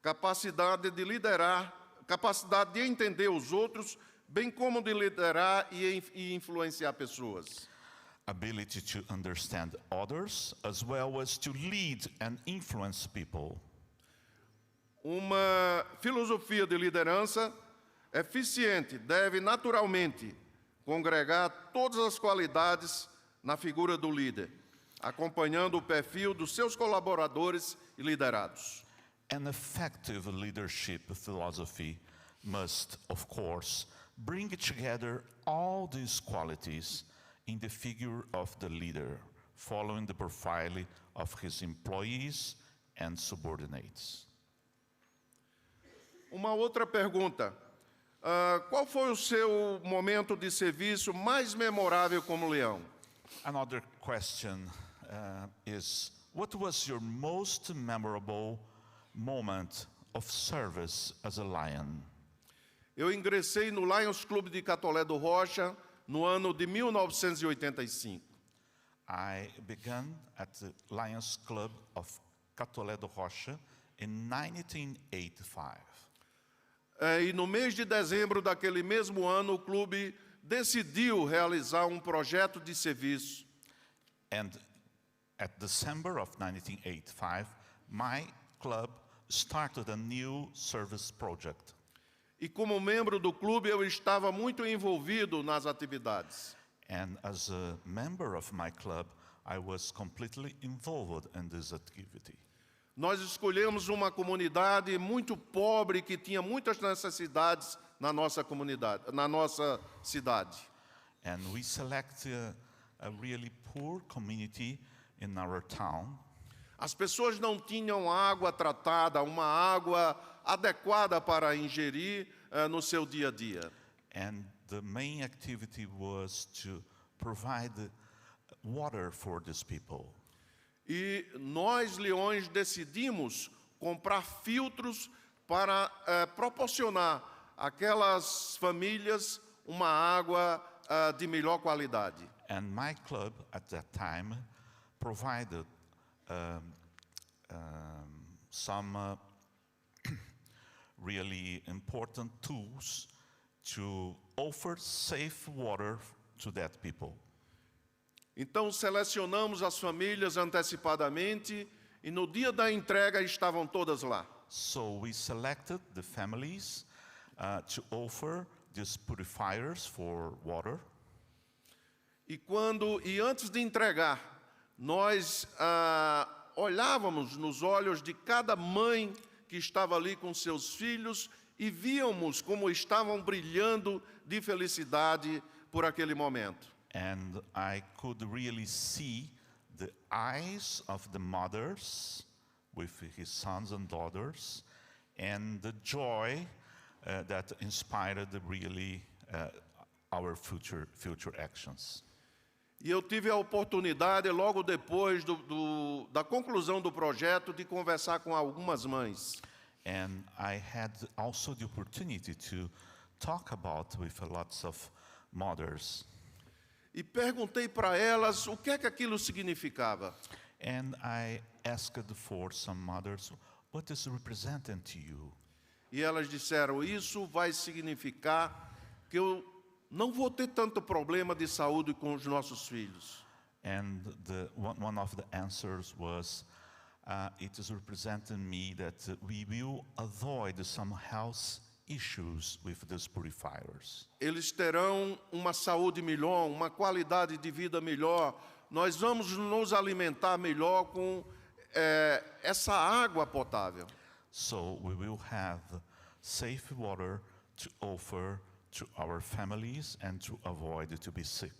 Capacidade de liderar, capacidade de entender os outros, bem como de liderar e influenciar pessoas. Ability to understand others as well as to lead and influence people. Uma filosofia de liderança eficiente deve naturalmente congregar todas as qualidades na figura do líder, acompanhando o perfil dos seus colaboradores e liderados. An effective leadership philosophy must, of course, bring together all these qualities in the figure of the leader, following the profile of his employees and subordinates. Uma outra pergunta. Qual foi o seu momento de serviço mais memorável como leão? Another question is, what was your most memorable moment of service as a lion? Eu ingressei no Lions Club de Catolé do Rocha no ano de 1985. I began at the Lions Club of Catolé do Rocha in 1985. E no mês de dezembro daquele mesmo ano, o clube decidiu realizar um projeto de serviço. And at December of 1985, my club started a new service project. E como membro do clube, eu estava muito envolvido nas atividades. And as a member of my club, I was completely involved in this activity. Nós escolhemos uma comunidade muito pobre que tinha muitas necessidades na nossa comunidade, na nossa cidade. And we selected a really poor community in our town. As pessoas não tinham água tratada, uma água adequada para ingerir no seu dia a dia. And the main activity was to provide water for these people. E nós, leões, decidimos comprar filtros para proporcionar àquelas famílias uma água de melhor qualidade. And my club at that time provided some really important tools to offer safe water to that people. Então selecionamos as famílias antecipadamente e no dia da entrega estavam todas lá. So we selected the families to offer these purifiers for water. E antes de entregar, nós olhávamos nos olhos de cada mãe que estava ali com seus filhos e víamos como estavam brilhando de felicidade por aquele momento. And I could really see the eyes of the mothers with his sons and daughters, and the joy that inspired really our future actions. E eu tive a oportunidade, logo depois da conclusão do projeto, de conversar com algumas mães. And I had also the opportunity to talk about with lots of mothers. E perguntei para elas o que é que aquilo significava. And I asked for some mothers, what is representing to you? E elas disseram, isso vai significar que eu não vou ter tanto problema de saúde com os nossos filhos. And one of the answers was, it is representing me that we will avoid some health issues with these purifiers. Eles terão uma saúde melhor, uma qualidade de vida melhor. Nós vamos nos alimentar melhor com essa água potável. So we will have safe water to offer to our families and to avoid to be sick.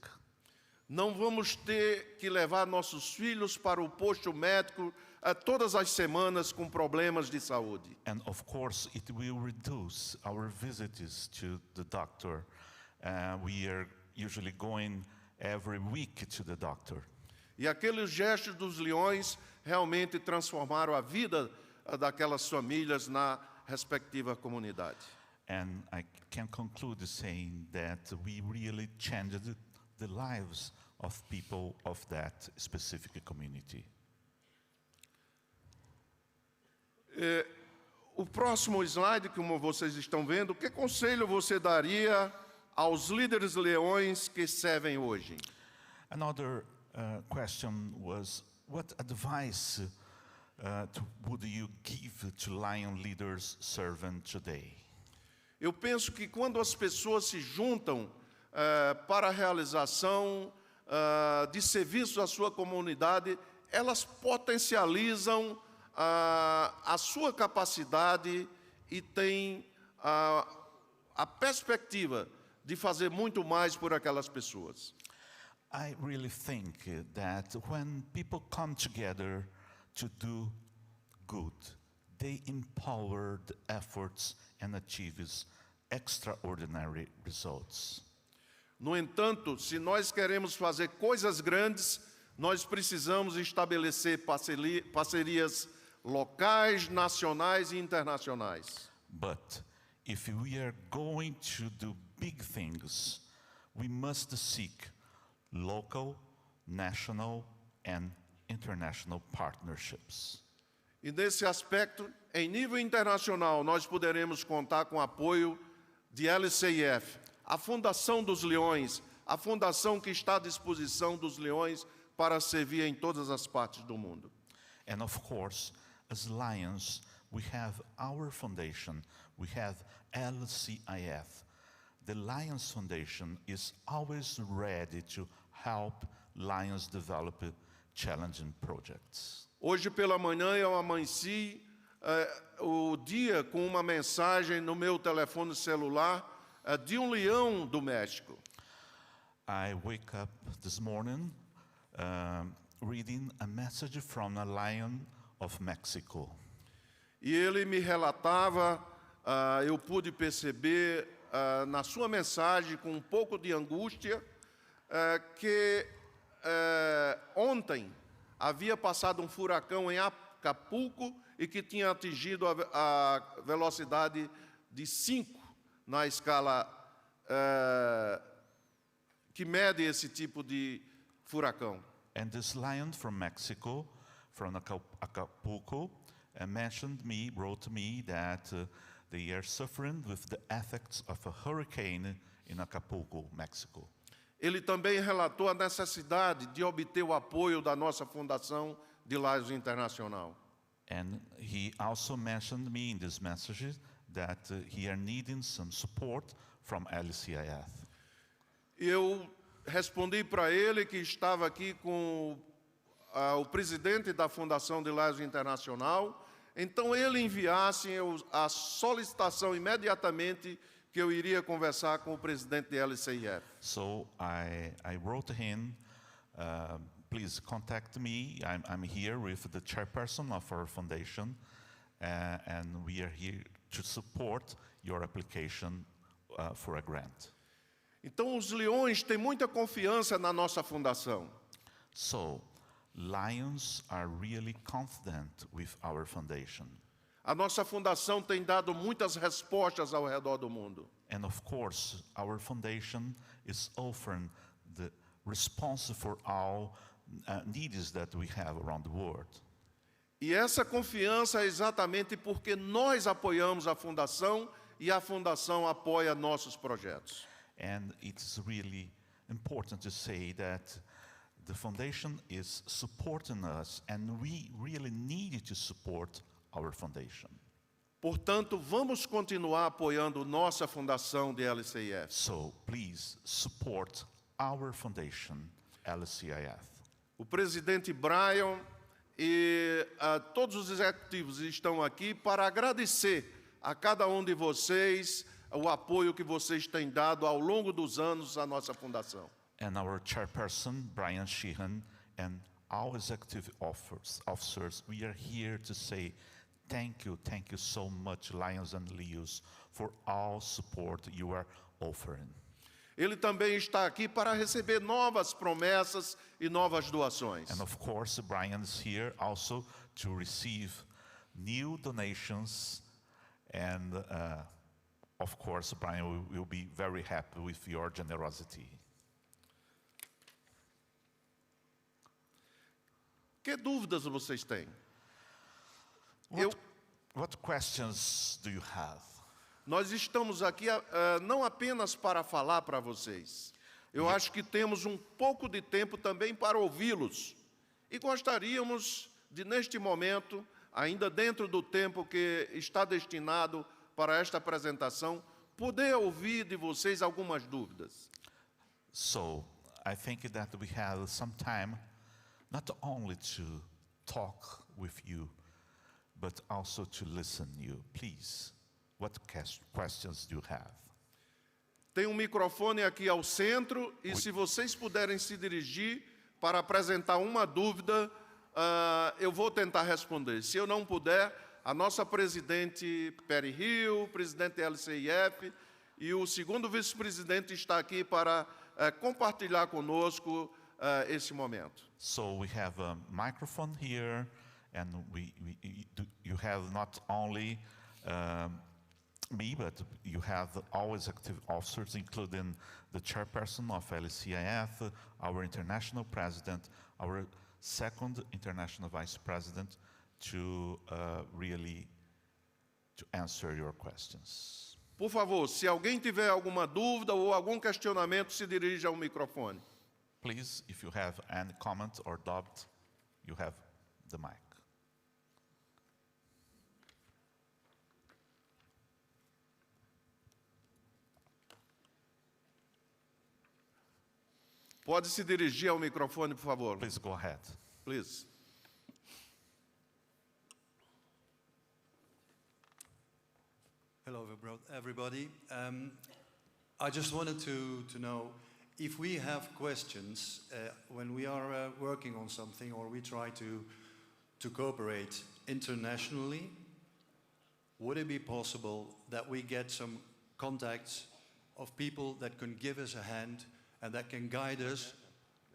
Não vamos ter que levar nossos filhos para o posto médico todas as semanas com problemas de saúde. And of course it will reduce our visits to the doctor. We are usually going every week to the doctor. E aqueles gestos dos leões realmente transformaram a vida daquelas famílias na respectiva comunidade. And I can conclude saying that we really changed the lives of people of that specific community. O próximo slide, como vocês estão vendo, que conselho você daria aos líderes leões que servem hoje? Another question was, what advice would you give to lion leaders serving today? Eu penso que quando as pessoas se juntam para a realização de serviços à sua comunidade, elas potencializam a sua capacidade e têm a perspectiva de fazer muito mais por aquelas pessoas. I really think that when people come together to do good, they empower the efforts and achieve extraordinary results. No entanto, se nós queremos fazer coisas grandes, nós precisamos estabelecer parcerias locais, nacionais e internacionais. But if we are going to do big things, we must seek local, national and international partnerships. E nesse aspecto, em nível internacional, nós poderemos contar com o apoio de LCIF, a Fundação dos Leões, a fundação que está à disposição dos leões para servir em todas as partes do mundo. And of course, as Lions, we have our foundation, we have LCIF. The Lions Foundation is always ready to help Lions develop challenging projects. Hoje pela manhã eu amanheci o dia com uma mensagem no meu telefone celular de um leão do México. I wake up this morning reading a message from a lion of Mexico. E ele me relatava, eu pude perceber na sua mensagem com um pouco de angústia que ontem havia passado um furacão em Acapulco e que tinha atingido a velocidade de 5 na escala que mede esse tipo de furacão. And this lion from Mexico, from Acapulco, wrote me that they are suffering with the effects of a hurricane in Acapulco, Mexico. Ele também relatou a necessidade de obter o apoio da nossa Fundação de Lions Internacional. And he also mentioned me in this message that he are needing some support from LCIF. Eu respondi para ele que estava aqui com o presidente da Fundação de Laços Internacional, então ele enviasse a solicitação imediatamente que eu iria conversar com o presidente da LCIF. So I wrote him, please contact me. I'm here with the chairperson of our foundation, and we are here to support your application for a grant. Então os leões têm muita confiança na nossa fundação. So, Lions are really confident with our foundation. A nossa fundação tem dado muitas respostas ao redor do mundo. And of course, our foundation is offering the response for all needs that we have around the world. E essa confiança é exatamente porque nós apoiamos a fundação e a fundação apoia nossos projetos. And it's really important to say that the foundation is supporting us, and we really need to support our foundation. Portanto, vamos continuar apoiando nossa fundação de LCIF. So, please support our foundation, LCIF. O presidente Brian e todos os executivos estão aqui para agradecer a cada um de vocês o apoio que vocês têm dado ao longo dos anos à nossa fundação. And our chairperson, Brian Sheehan, and all executive officers, we are here to say thank you so much, Lions and Leos, for all support you are offering. Ele também está aqui para receber novas promessas e novas doações. And of course, Brian is here also to receive new donations, and of course, Brian will be very happy with your generosity. Que dúvidas vocês têm? What questions do you have? Nós estamos aqui não apenas para falar para vocês. Eu acho que temos um pouco de tempo também para ouvi-los. E gostaríamos de, neste momento, ainda dentro do tempo que está destinado para esta apresentação, poder ouvir de vocês algumas dúvidas. So, I think that we have some time not only to talk with you, but also to listen you. Please, what questions do you have? Tem um microfone aqui ao centro e se vocês puderem se dirigir para apresentar uma dúvida, eu vou tentar responder. Se eu não puder, a nossa presidente Patti Hill, presidente da LCIF e o segundo vice-presidente está aqui para compartilhar conosco esse momento. So we have a microphone here, and you have not only me, but you have all executive officers, including the chairperson of LCIF, our international president, our second international vice president, to really to answer your questions. Por favor, se alguém tiver alguma dúvida ou algum questionamento, se dirija ao microfone. Please, if you have any comment or doubt, you have the mic. Pode se dirigir ao microfone, por favor. Please go ahead. Please. Hello, everybody. I just wanted to know if we have questions when we are working on something or we try to cooperate internationally, would it be possible that we get some contacts of people that can give us a hand and that can guide us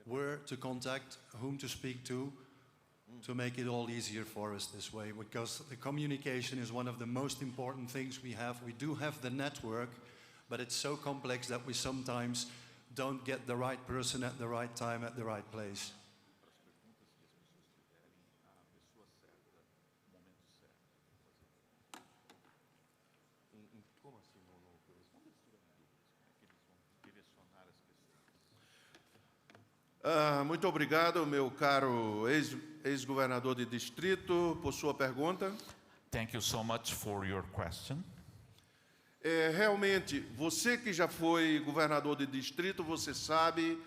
where to contact, whom to speak to make it all easier for us this way? Because the communication is one of the most important things we have. We do have the network, but it's so complex that we sometimes don't get the right person at the right time at the right place. Muito obrigado, meu caro ex-governador de distrito, por sua pergunta. Thank you so much for your question. Realmente, você que já foi governador de distrito, você sabe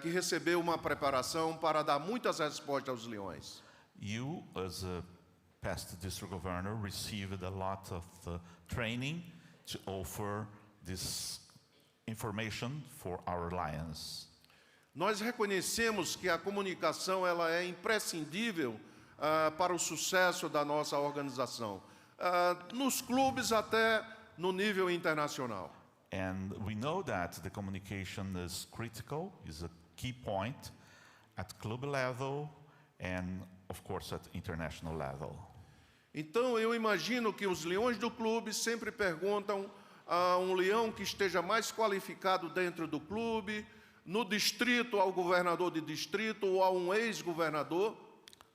que recebeu uma preparação para dar muitas respostas aos leões. You, as a past district governor, received a lot of training to offer this information for our lions. Nós reconhecemos que a comunicação ela é imprescindível para o sucesso da nossa organização, nos clubes até no nível internacional. And we know that the communication is critical, is a key point at club level and, of course, at international level. Então, eu imagino que os leões do clube sempre perguntam a um leão que esteja mais qualificado dentro do clube, no distrito, ao governador de distrito ou a um ex-governador.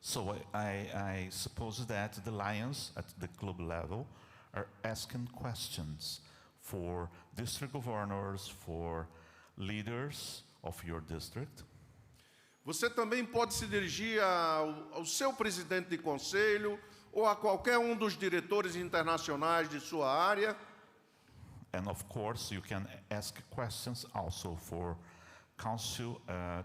So I suppose that the lions at the club level are asking questions for district governors, for leaders of your district. Você também pode se dirigir ao seu presidente de conselho ou a qualquer um dos diretores internacionais de sua área. And of course, you can ask questions also for council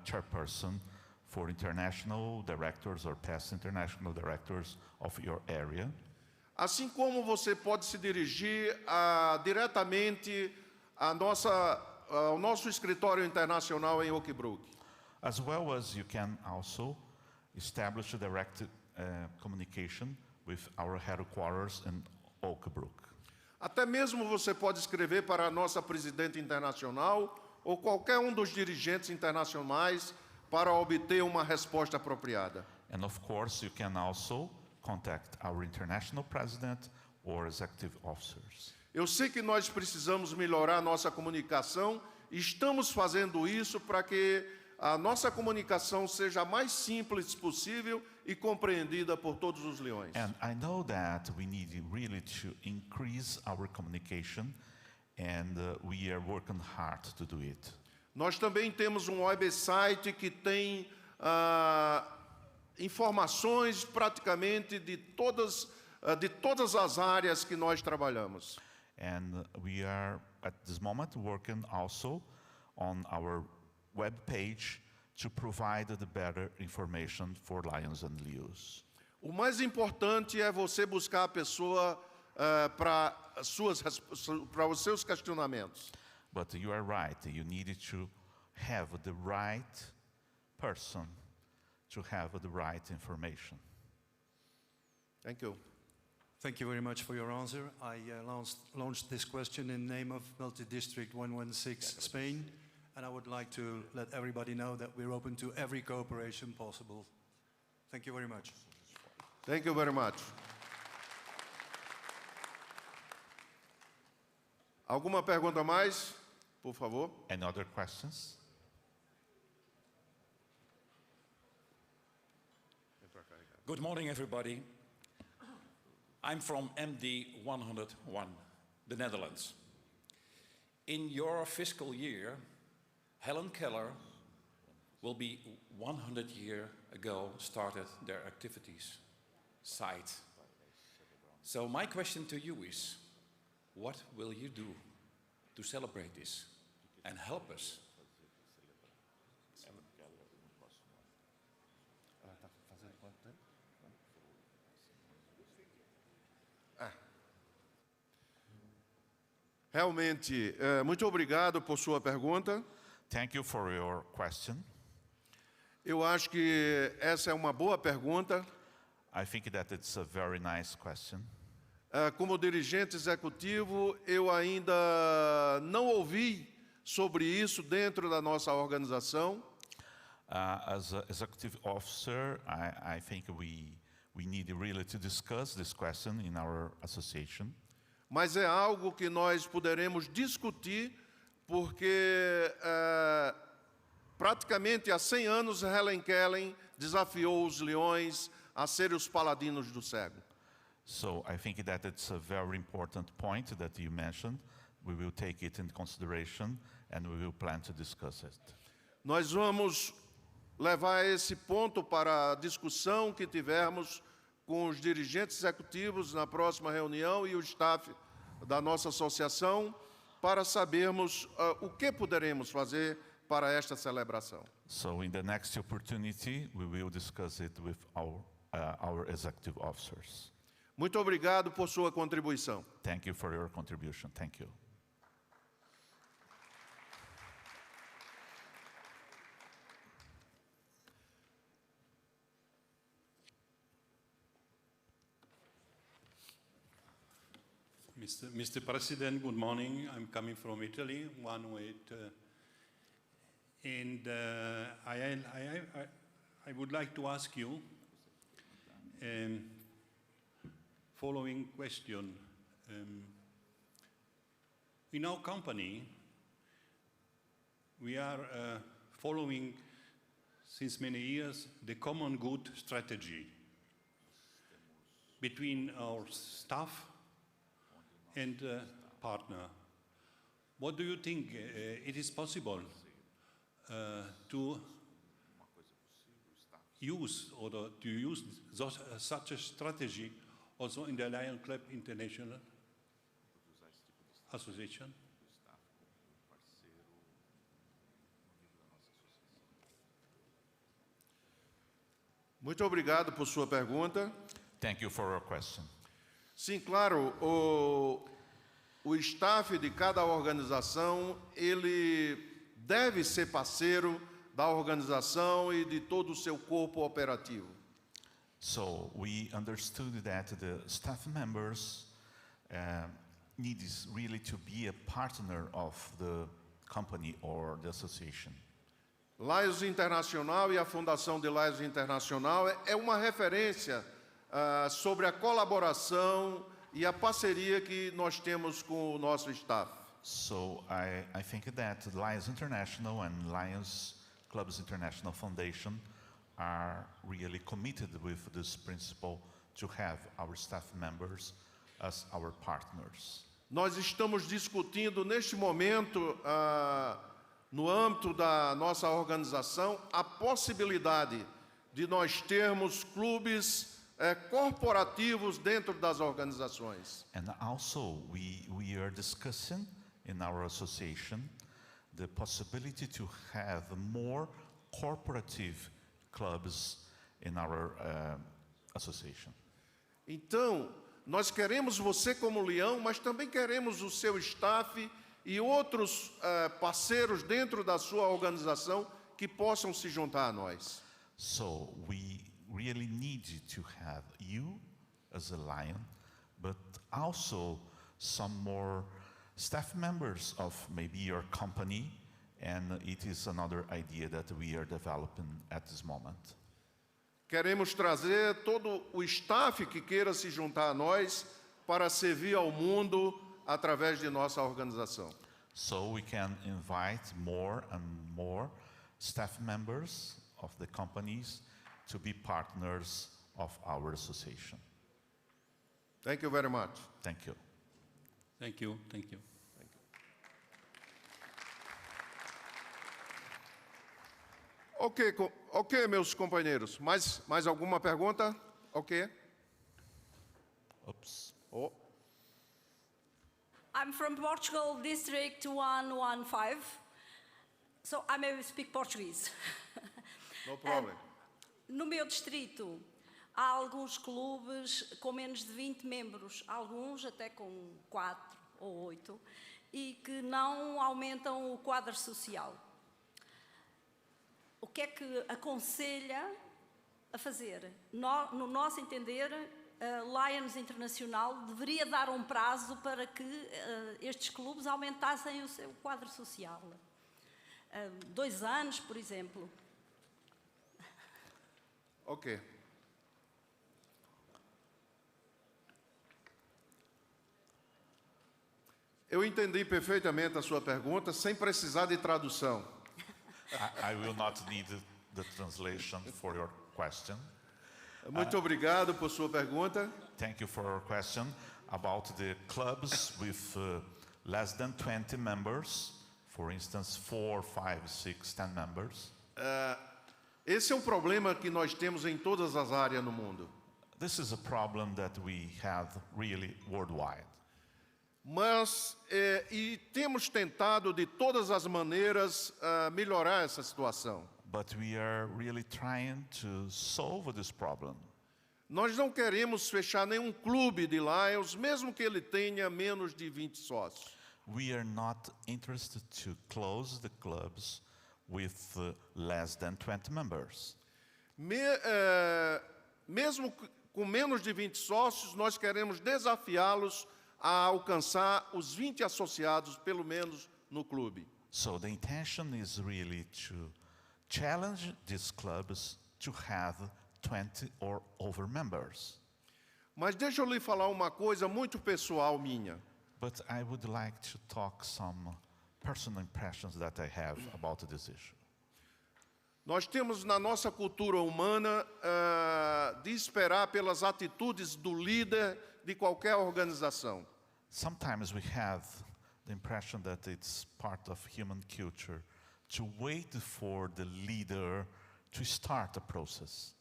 chairperson, for international directors or past international directors of your area. Assim como você pode se dirigir diretamente ao nosso escritório internacional em Oak Brook. As well as you can also establish a direct communication with our headquarters in Oak Brook. Até mesmo você pode escrever para a nossa presidente internacional ou qualquer um dos dirigentes internacionais para obter uma resposta apropriada. And of course, you can also contact our international president or executive officers. Eu sei que nós precisamos melhorar nossa comunicação e estamos fazendo isso para que a nossa comunicação seja a mais simples possível e compreendida por todos os leões. And I know that we need really to increase our communication, and we are working hard to do it. Nós também temos um website que tem informações praticamente de todas as áreas que nós trabalhamos. And we are at this moment working also on our web page to provide the better information for lions and leos. O mais importante é você buscar a pessoa para os seus questionamentos. But you are right. You need to have the right person to have the right information. Thank you. Thank you very much for your answer. I launched this question in the name of Multi-District 116 Spain, and I would like to let everybody know that we're open to every cooperation possible. Thank you very much. Thank you very much. Alguma pergunta mais, por favor? Any other questions? Good morning, everybody. I'm from MD 101, the Netherlands. In your fiscal year, Helen Keller will be 100 years ago started their activities site. So my question to you is, what will you do to celebrate this and help us? Realmente, muito obrigado por sua pergunta. Thank you for your question. Eu acho que essa é uma boa pergunta. I think that it's a very nice question. Como dirigente executivo, eu ainda não ouvi sobre isso dentro da nossa organização. As an executive officer, I think we need really to discuss this question in our association. Mas é algo que nós poderemos discutir, porque praticamente há 100 anos Helen Keller desafiou os leões a serem os paladinos do cego. So I think that it's a very important point that you mentioned. We will take it into consideration and we will plan to discuss it. Nós vamos levar esse ponto para a discussão que tivermos com os dirigentes executivos na próxima reunião e o staff da nossa associação para sabermos o que poderemos fazer para esta celebração. So in the next opportunity, we will discuss it with our executive officers. Muito obrigado por sua contribuição. Thank you for your contribution. Thank you. Mr. President, good morning. I'm coming from Italy, 108. I would like to ask you following question. In our company, we are following since many years the common good strategy between our staff and partner. What do you think it is possible to use such a strategy also in the Lions Club International Association? Muito obrigado por sua pergunta. Thank you for your question. Sim, claro, o staff de cada organização, ele deve ser parceiro da organização e de todo o seu corpo operativo. So we understood that the staff members need really to be a partner of the company or the association. Lions Internacional e a Fundação de Lions Internacional é uma referência sobre a colaboração e a parceria que nós temos com o nosso staff. So I think that Lions International and Lions Clubs International Foundation are really committed with this principle to have our staff members as our partners. Nós estamos discutindo neste momento, no âmbito da nossa organização, a possibilidade de nós termos clubes corporativos dentro das organizações. And also we are discussing in our association the possibility to have more corporative clubs in our association. Então, nós queremos você como leão, mas também queremos o seu staff e outros parceiros dentro da sua organização que possam se juntar a nós. So we really need to have you as a lion, but also some more staff members of maybe your company, and it is another idea that we are developing at this moment. Queremos trazer todo o staff que queira se juntar a nós para servir ao mundo através de nossa organização. So we can invite more and more staff members of the companies to be partners of our association. Thank you very much. Thank you. Thank you. Thank you. Ok, meus companheiros. Mais alguma pergunta? Ok. Oops. Oh. I'm from Portugal, District 115. So I may speak Portuguese. No problem. No meu distrito, há alguns clubes com menos de 20 membros, alguns até com 4 ou 8, e que não aumentam o quadro social. O que é que aconselha a fazer? No nosso entender, a Lions Internacional deveria dar um prazo para que estes clubes aumentassem o seu quadro social. 2 anos, por exemplo. Ok. Eu entendi perfeitamente a sua pergunta, sem precisar de tradução. I will not need the translation for your question. Muito obrigado por sua pergunta. Thank you for your question about the clubs with less than 20 members, for instance, 4, 5, 6, 10 members. Esse é um problema que nós temos em todas as áreas no mundo. This is a problem that we have really worldwide. Mas, e temos tentado de todas as maneiras melhorar essa situação. But we are really trying to solve this problem. Nós não queremos fechar nenhum clube de Lions, mesmo que ele tenha menos de 20 sócios. We are not interested to close the clubs with less than 20 members. Mesmo com menos de 20 sócios, nós queremos desafiá-los a alcançar os 20 associados, pelo menos, no clube. So the intention is really to challenge these clubs to have 20 or over members. Mas deixa eu lhe falar uma coisa muito pessoal minha. But I would like to talk some personal impressions that I have about this issue. Nós temos na nossa cultura humana de esperar pelas atitudes do líder de qualquer organização. Sometimes we have the impression that it's part of human culture to wait for the leader to start a process.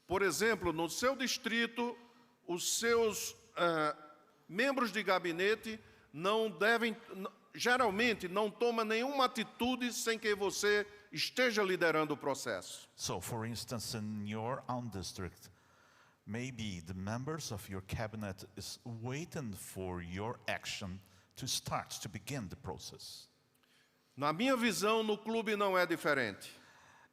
Por exemplo, no seu distrito, os seus membros de gabinete geralmente não tomam nenhuma atitude sem que você esteja liderando o processo. So, for instance, in your own district, maybe the members of your cabinet is waiting for your action to start, to begin the process. Na minha visão, no clube não é diferente.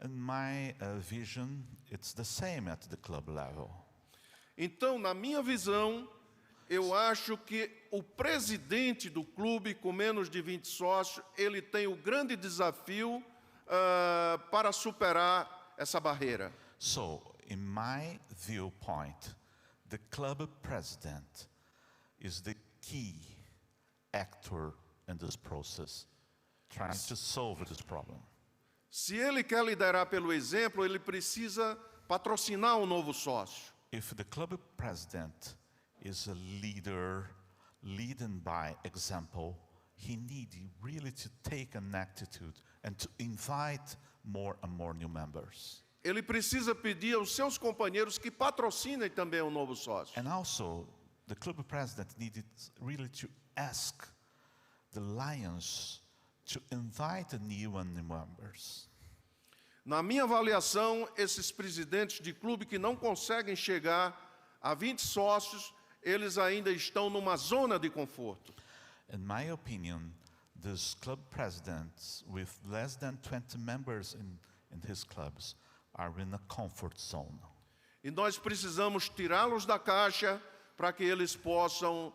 In my vision, it's the same at the club level. Então, na minha visão, eu acho que o presidente do clube, com menos de 20 sócios, ele tem o grande desafio para superar essa barreira. So, in my viewpoint, the club president is the key actor in this process, trying to solve this problem. Se ele quer liderar pelo exemplo, ele precisa patrocinar um novo sócio. If the club president is a leader leading by example, he needs really to take an attitude and to invite more and more new members. Ele precisa pedir aos seus companheiros que patrocinem também um novo sócio. And also, the club president needed really to ask the Lions to invite new members. Na minha avaliação, esses presidentes de clube que não conseguem chegar a 20 sócios, eles ainda estão numa zona de conforto. In my opinion, these club presidents with less than 20 members in his clubs are in a comfort zone. E nós precisamos tirá-los da caixa para que eles possam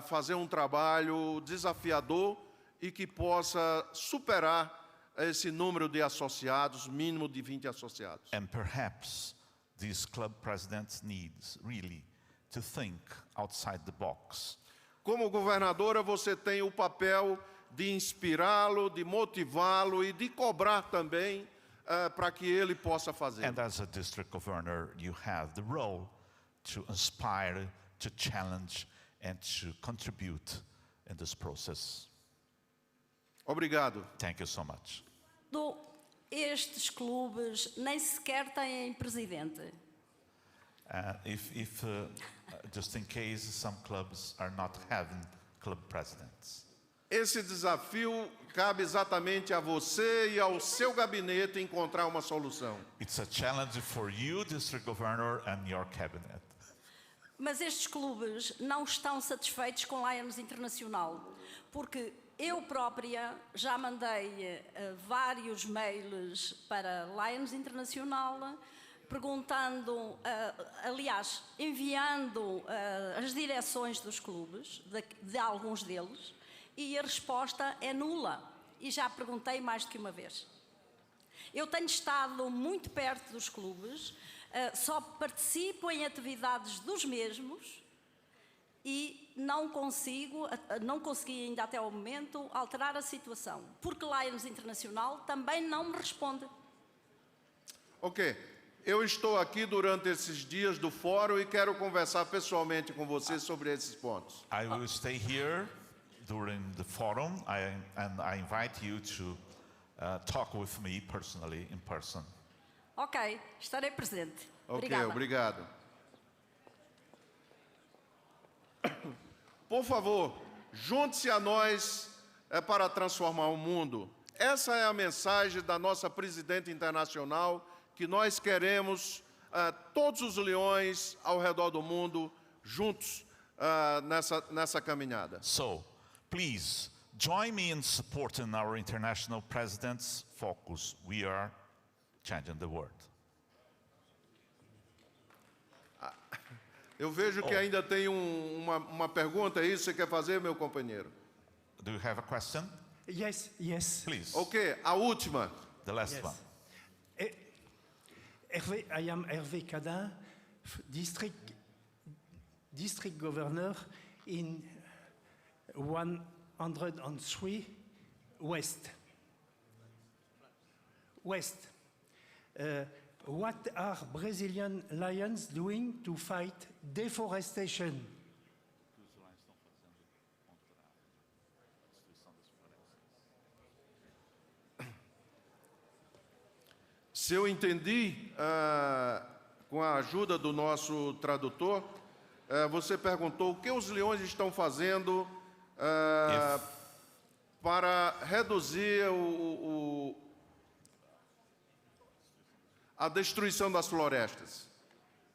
fazer um trabalho desafiador e que possa superar esse número de associados, mínimo de 20 associados. And perhaps these club presidents need really to think outside the box. Como governadora, você tem o papel de inspirá-lo, de motivá-lo e de cobrar também para que ele possa fazer. And as a district governor, you have the role to inspire, to challenge, and to contribute in this process. Obrigado. Thank you so much. Estes clubes nem sequer têm presidente. Just in case some clubs are not having club presidents. Esse desafio cabe exatamente a você e ao seu gabinete encontrar uma solução. It's a challenge for you, district governor, and your cabinet. Mas estes clubes não estão satisfeitos com Lions Internacional, porque eu própria já mandei vários mails para Lions Internacional perguntando, aliás, enviando as direções dos clubes, de alguns deles, e a resposta é nula. E já perguntei mais do que uma vez. Eu tenho estado muito perto dos clubes, só participo em atividades dos mesmos e não consegui ainda até ao momento alterar a situação, porque Lions Internacional também não me responde. Ok, eu estou aqui durante esses dias do fórum e quero conversar pessoalmente com você sobre esses pontos. I will stay here during the forum, and I invite you to talk with me personally, in person. Ok, estarei presente. Ok, Obrigada. obrigado. Por favor, junte-se a nós para transformar o mundo. Essa é a mensagem da nossa presidente internacional, que nós queremos todos os leões ao redor do mundo juntos nessa caminhada. So, please, join me in supporting our international president's focus. We are changing the world. Eu vejo que ainda tem uma pergunta aí, você quer fazer, meu companheiro? Do you have a question? Yes, yes. Please. Ok, a última. The last Yes. one. I am Hervé Cadin, district governor in 103 West. What are Brazilian lions doing to fight deforestation? Se eu entendi, com a ajuda do nosso tradutor, você perguntou o que os leões estão fazendo para reduzir a destruição das florestas.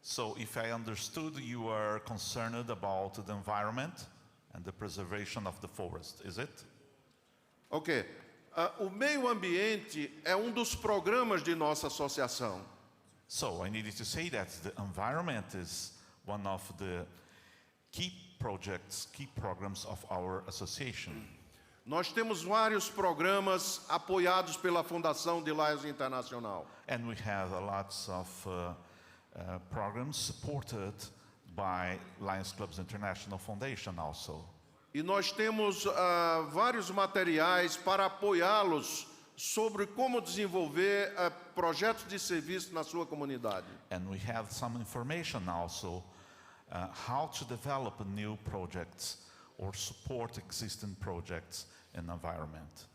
So, if I understood, you are concerned about the environment and the preservation of the forest, is it? Ok. O meio ambiente é dos programas de nossa associação. So, I needed to say that the environment is one of the key projects, key programs of our association. Nós temos vários programas apoiados pela Fundação de Lions Internacional. And we have lots of programs supported by Lions Clubs International Foundation also. E nós temos vários materiais para apoiá-los sobre como desenvolver projetos de serviço na sua comunidade. And we have some information also how to develop new projects or support existing projects in environment.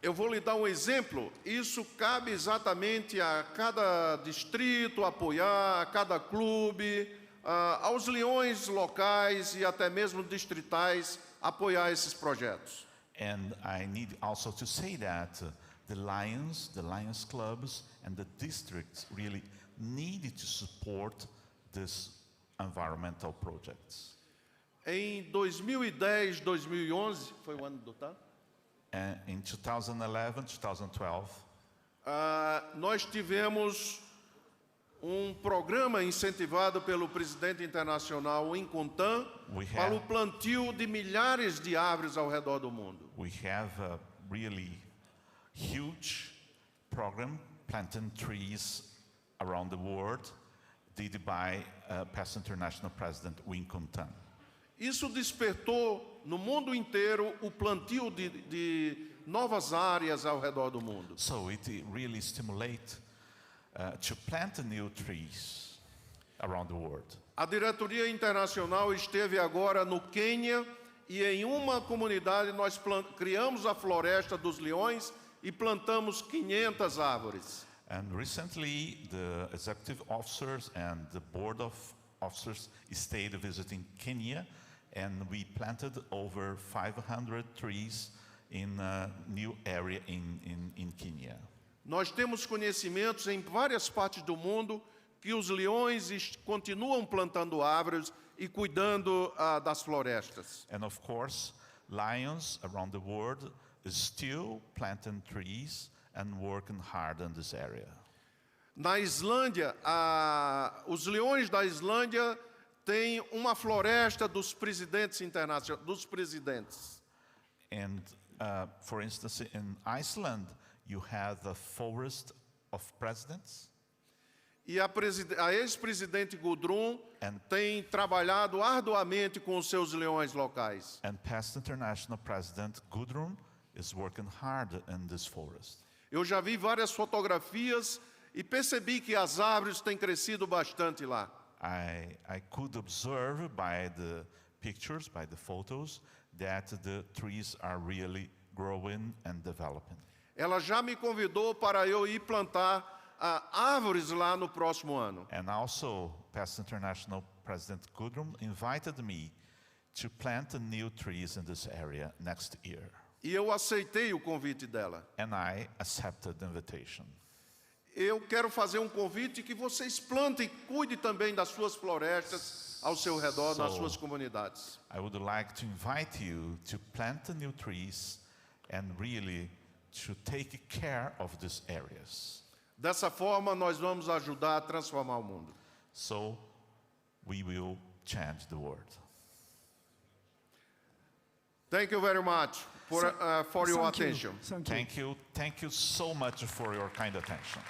Eu vou lhe dar um exemplo. Isso cabe exatamente a cada distrito apoiar, a cada clube, aos leões locais e até mesmo distritais apoiar esses projetos. And I need also to say that the Lions clubs and the districts really needed to support these environmental projects. Em 2010, 2011, foi o ano do TAN? In 2011, 2012, nós tivemos programa incentivado pelo presidente internacional em Kärnten para o plantio de milhares de árvores ao redor do mundo. We have a really huge program planting trees around the world, led by past international president Win Kärnten. Isso despertou no mundo inteiro o plantio de novas áreas ao redor do mundo. So it really stimulates to plant new trees around the world. A diretoria internacional esteve agora no Quênia e em uma comunidade nós criamos a floresta dos leões e plantamos 500 árvores. And recently the executive officers and the board of officers stayed visiting Kenya, and we planted over 500 trees in a new area in Kenya. Nós temos conhecimentos em várias partes do mundo que os leões continuam plantando árvores e cuidando das florestas. And of course, lions around the world is still planting trees and working hard in this area. Na Islândia, os leões da Islândia têm uma floresta dos presidentes internacionais, dos presidentes. And for instance, in Iceland, you have the forest of presidents. E a ex-presidente Gudrun tem trabalhado arduamente com os seus leões locais. And past international president Gudrun is working hard in this forest. Eu já vi várias fotografias e percebi que as árvores têm crescido bastante lá. I could observe by the pictures, by the photos, that the trees are really growing and developing. Ela já me convidou para eu ir plantar árvores lá no próximo ano. And also, past international president Gudrun invited me to plant new trees in this area next year. E eu aceitei o convite dela. And I accepted the invitation. Eu quero fazer um convite que vocês plantem, cuide também das suas florestas ao seu redor, nas suas comunidades. I would like to invite you to plant new trees and really to take care of these areas. Dessa forma, nós vamos ajudar a transformar o mundo. So we will change the world. Thank you very much for your attention. Thank you so much for your kind attention.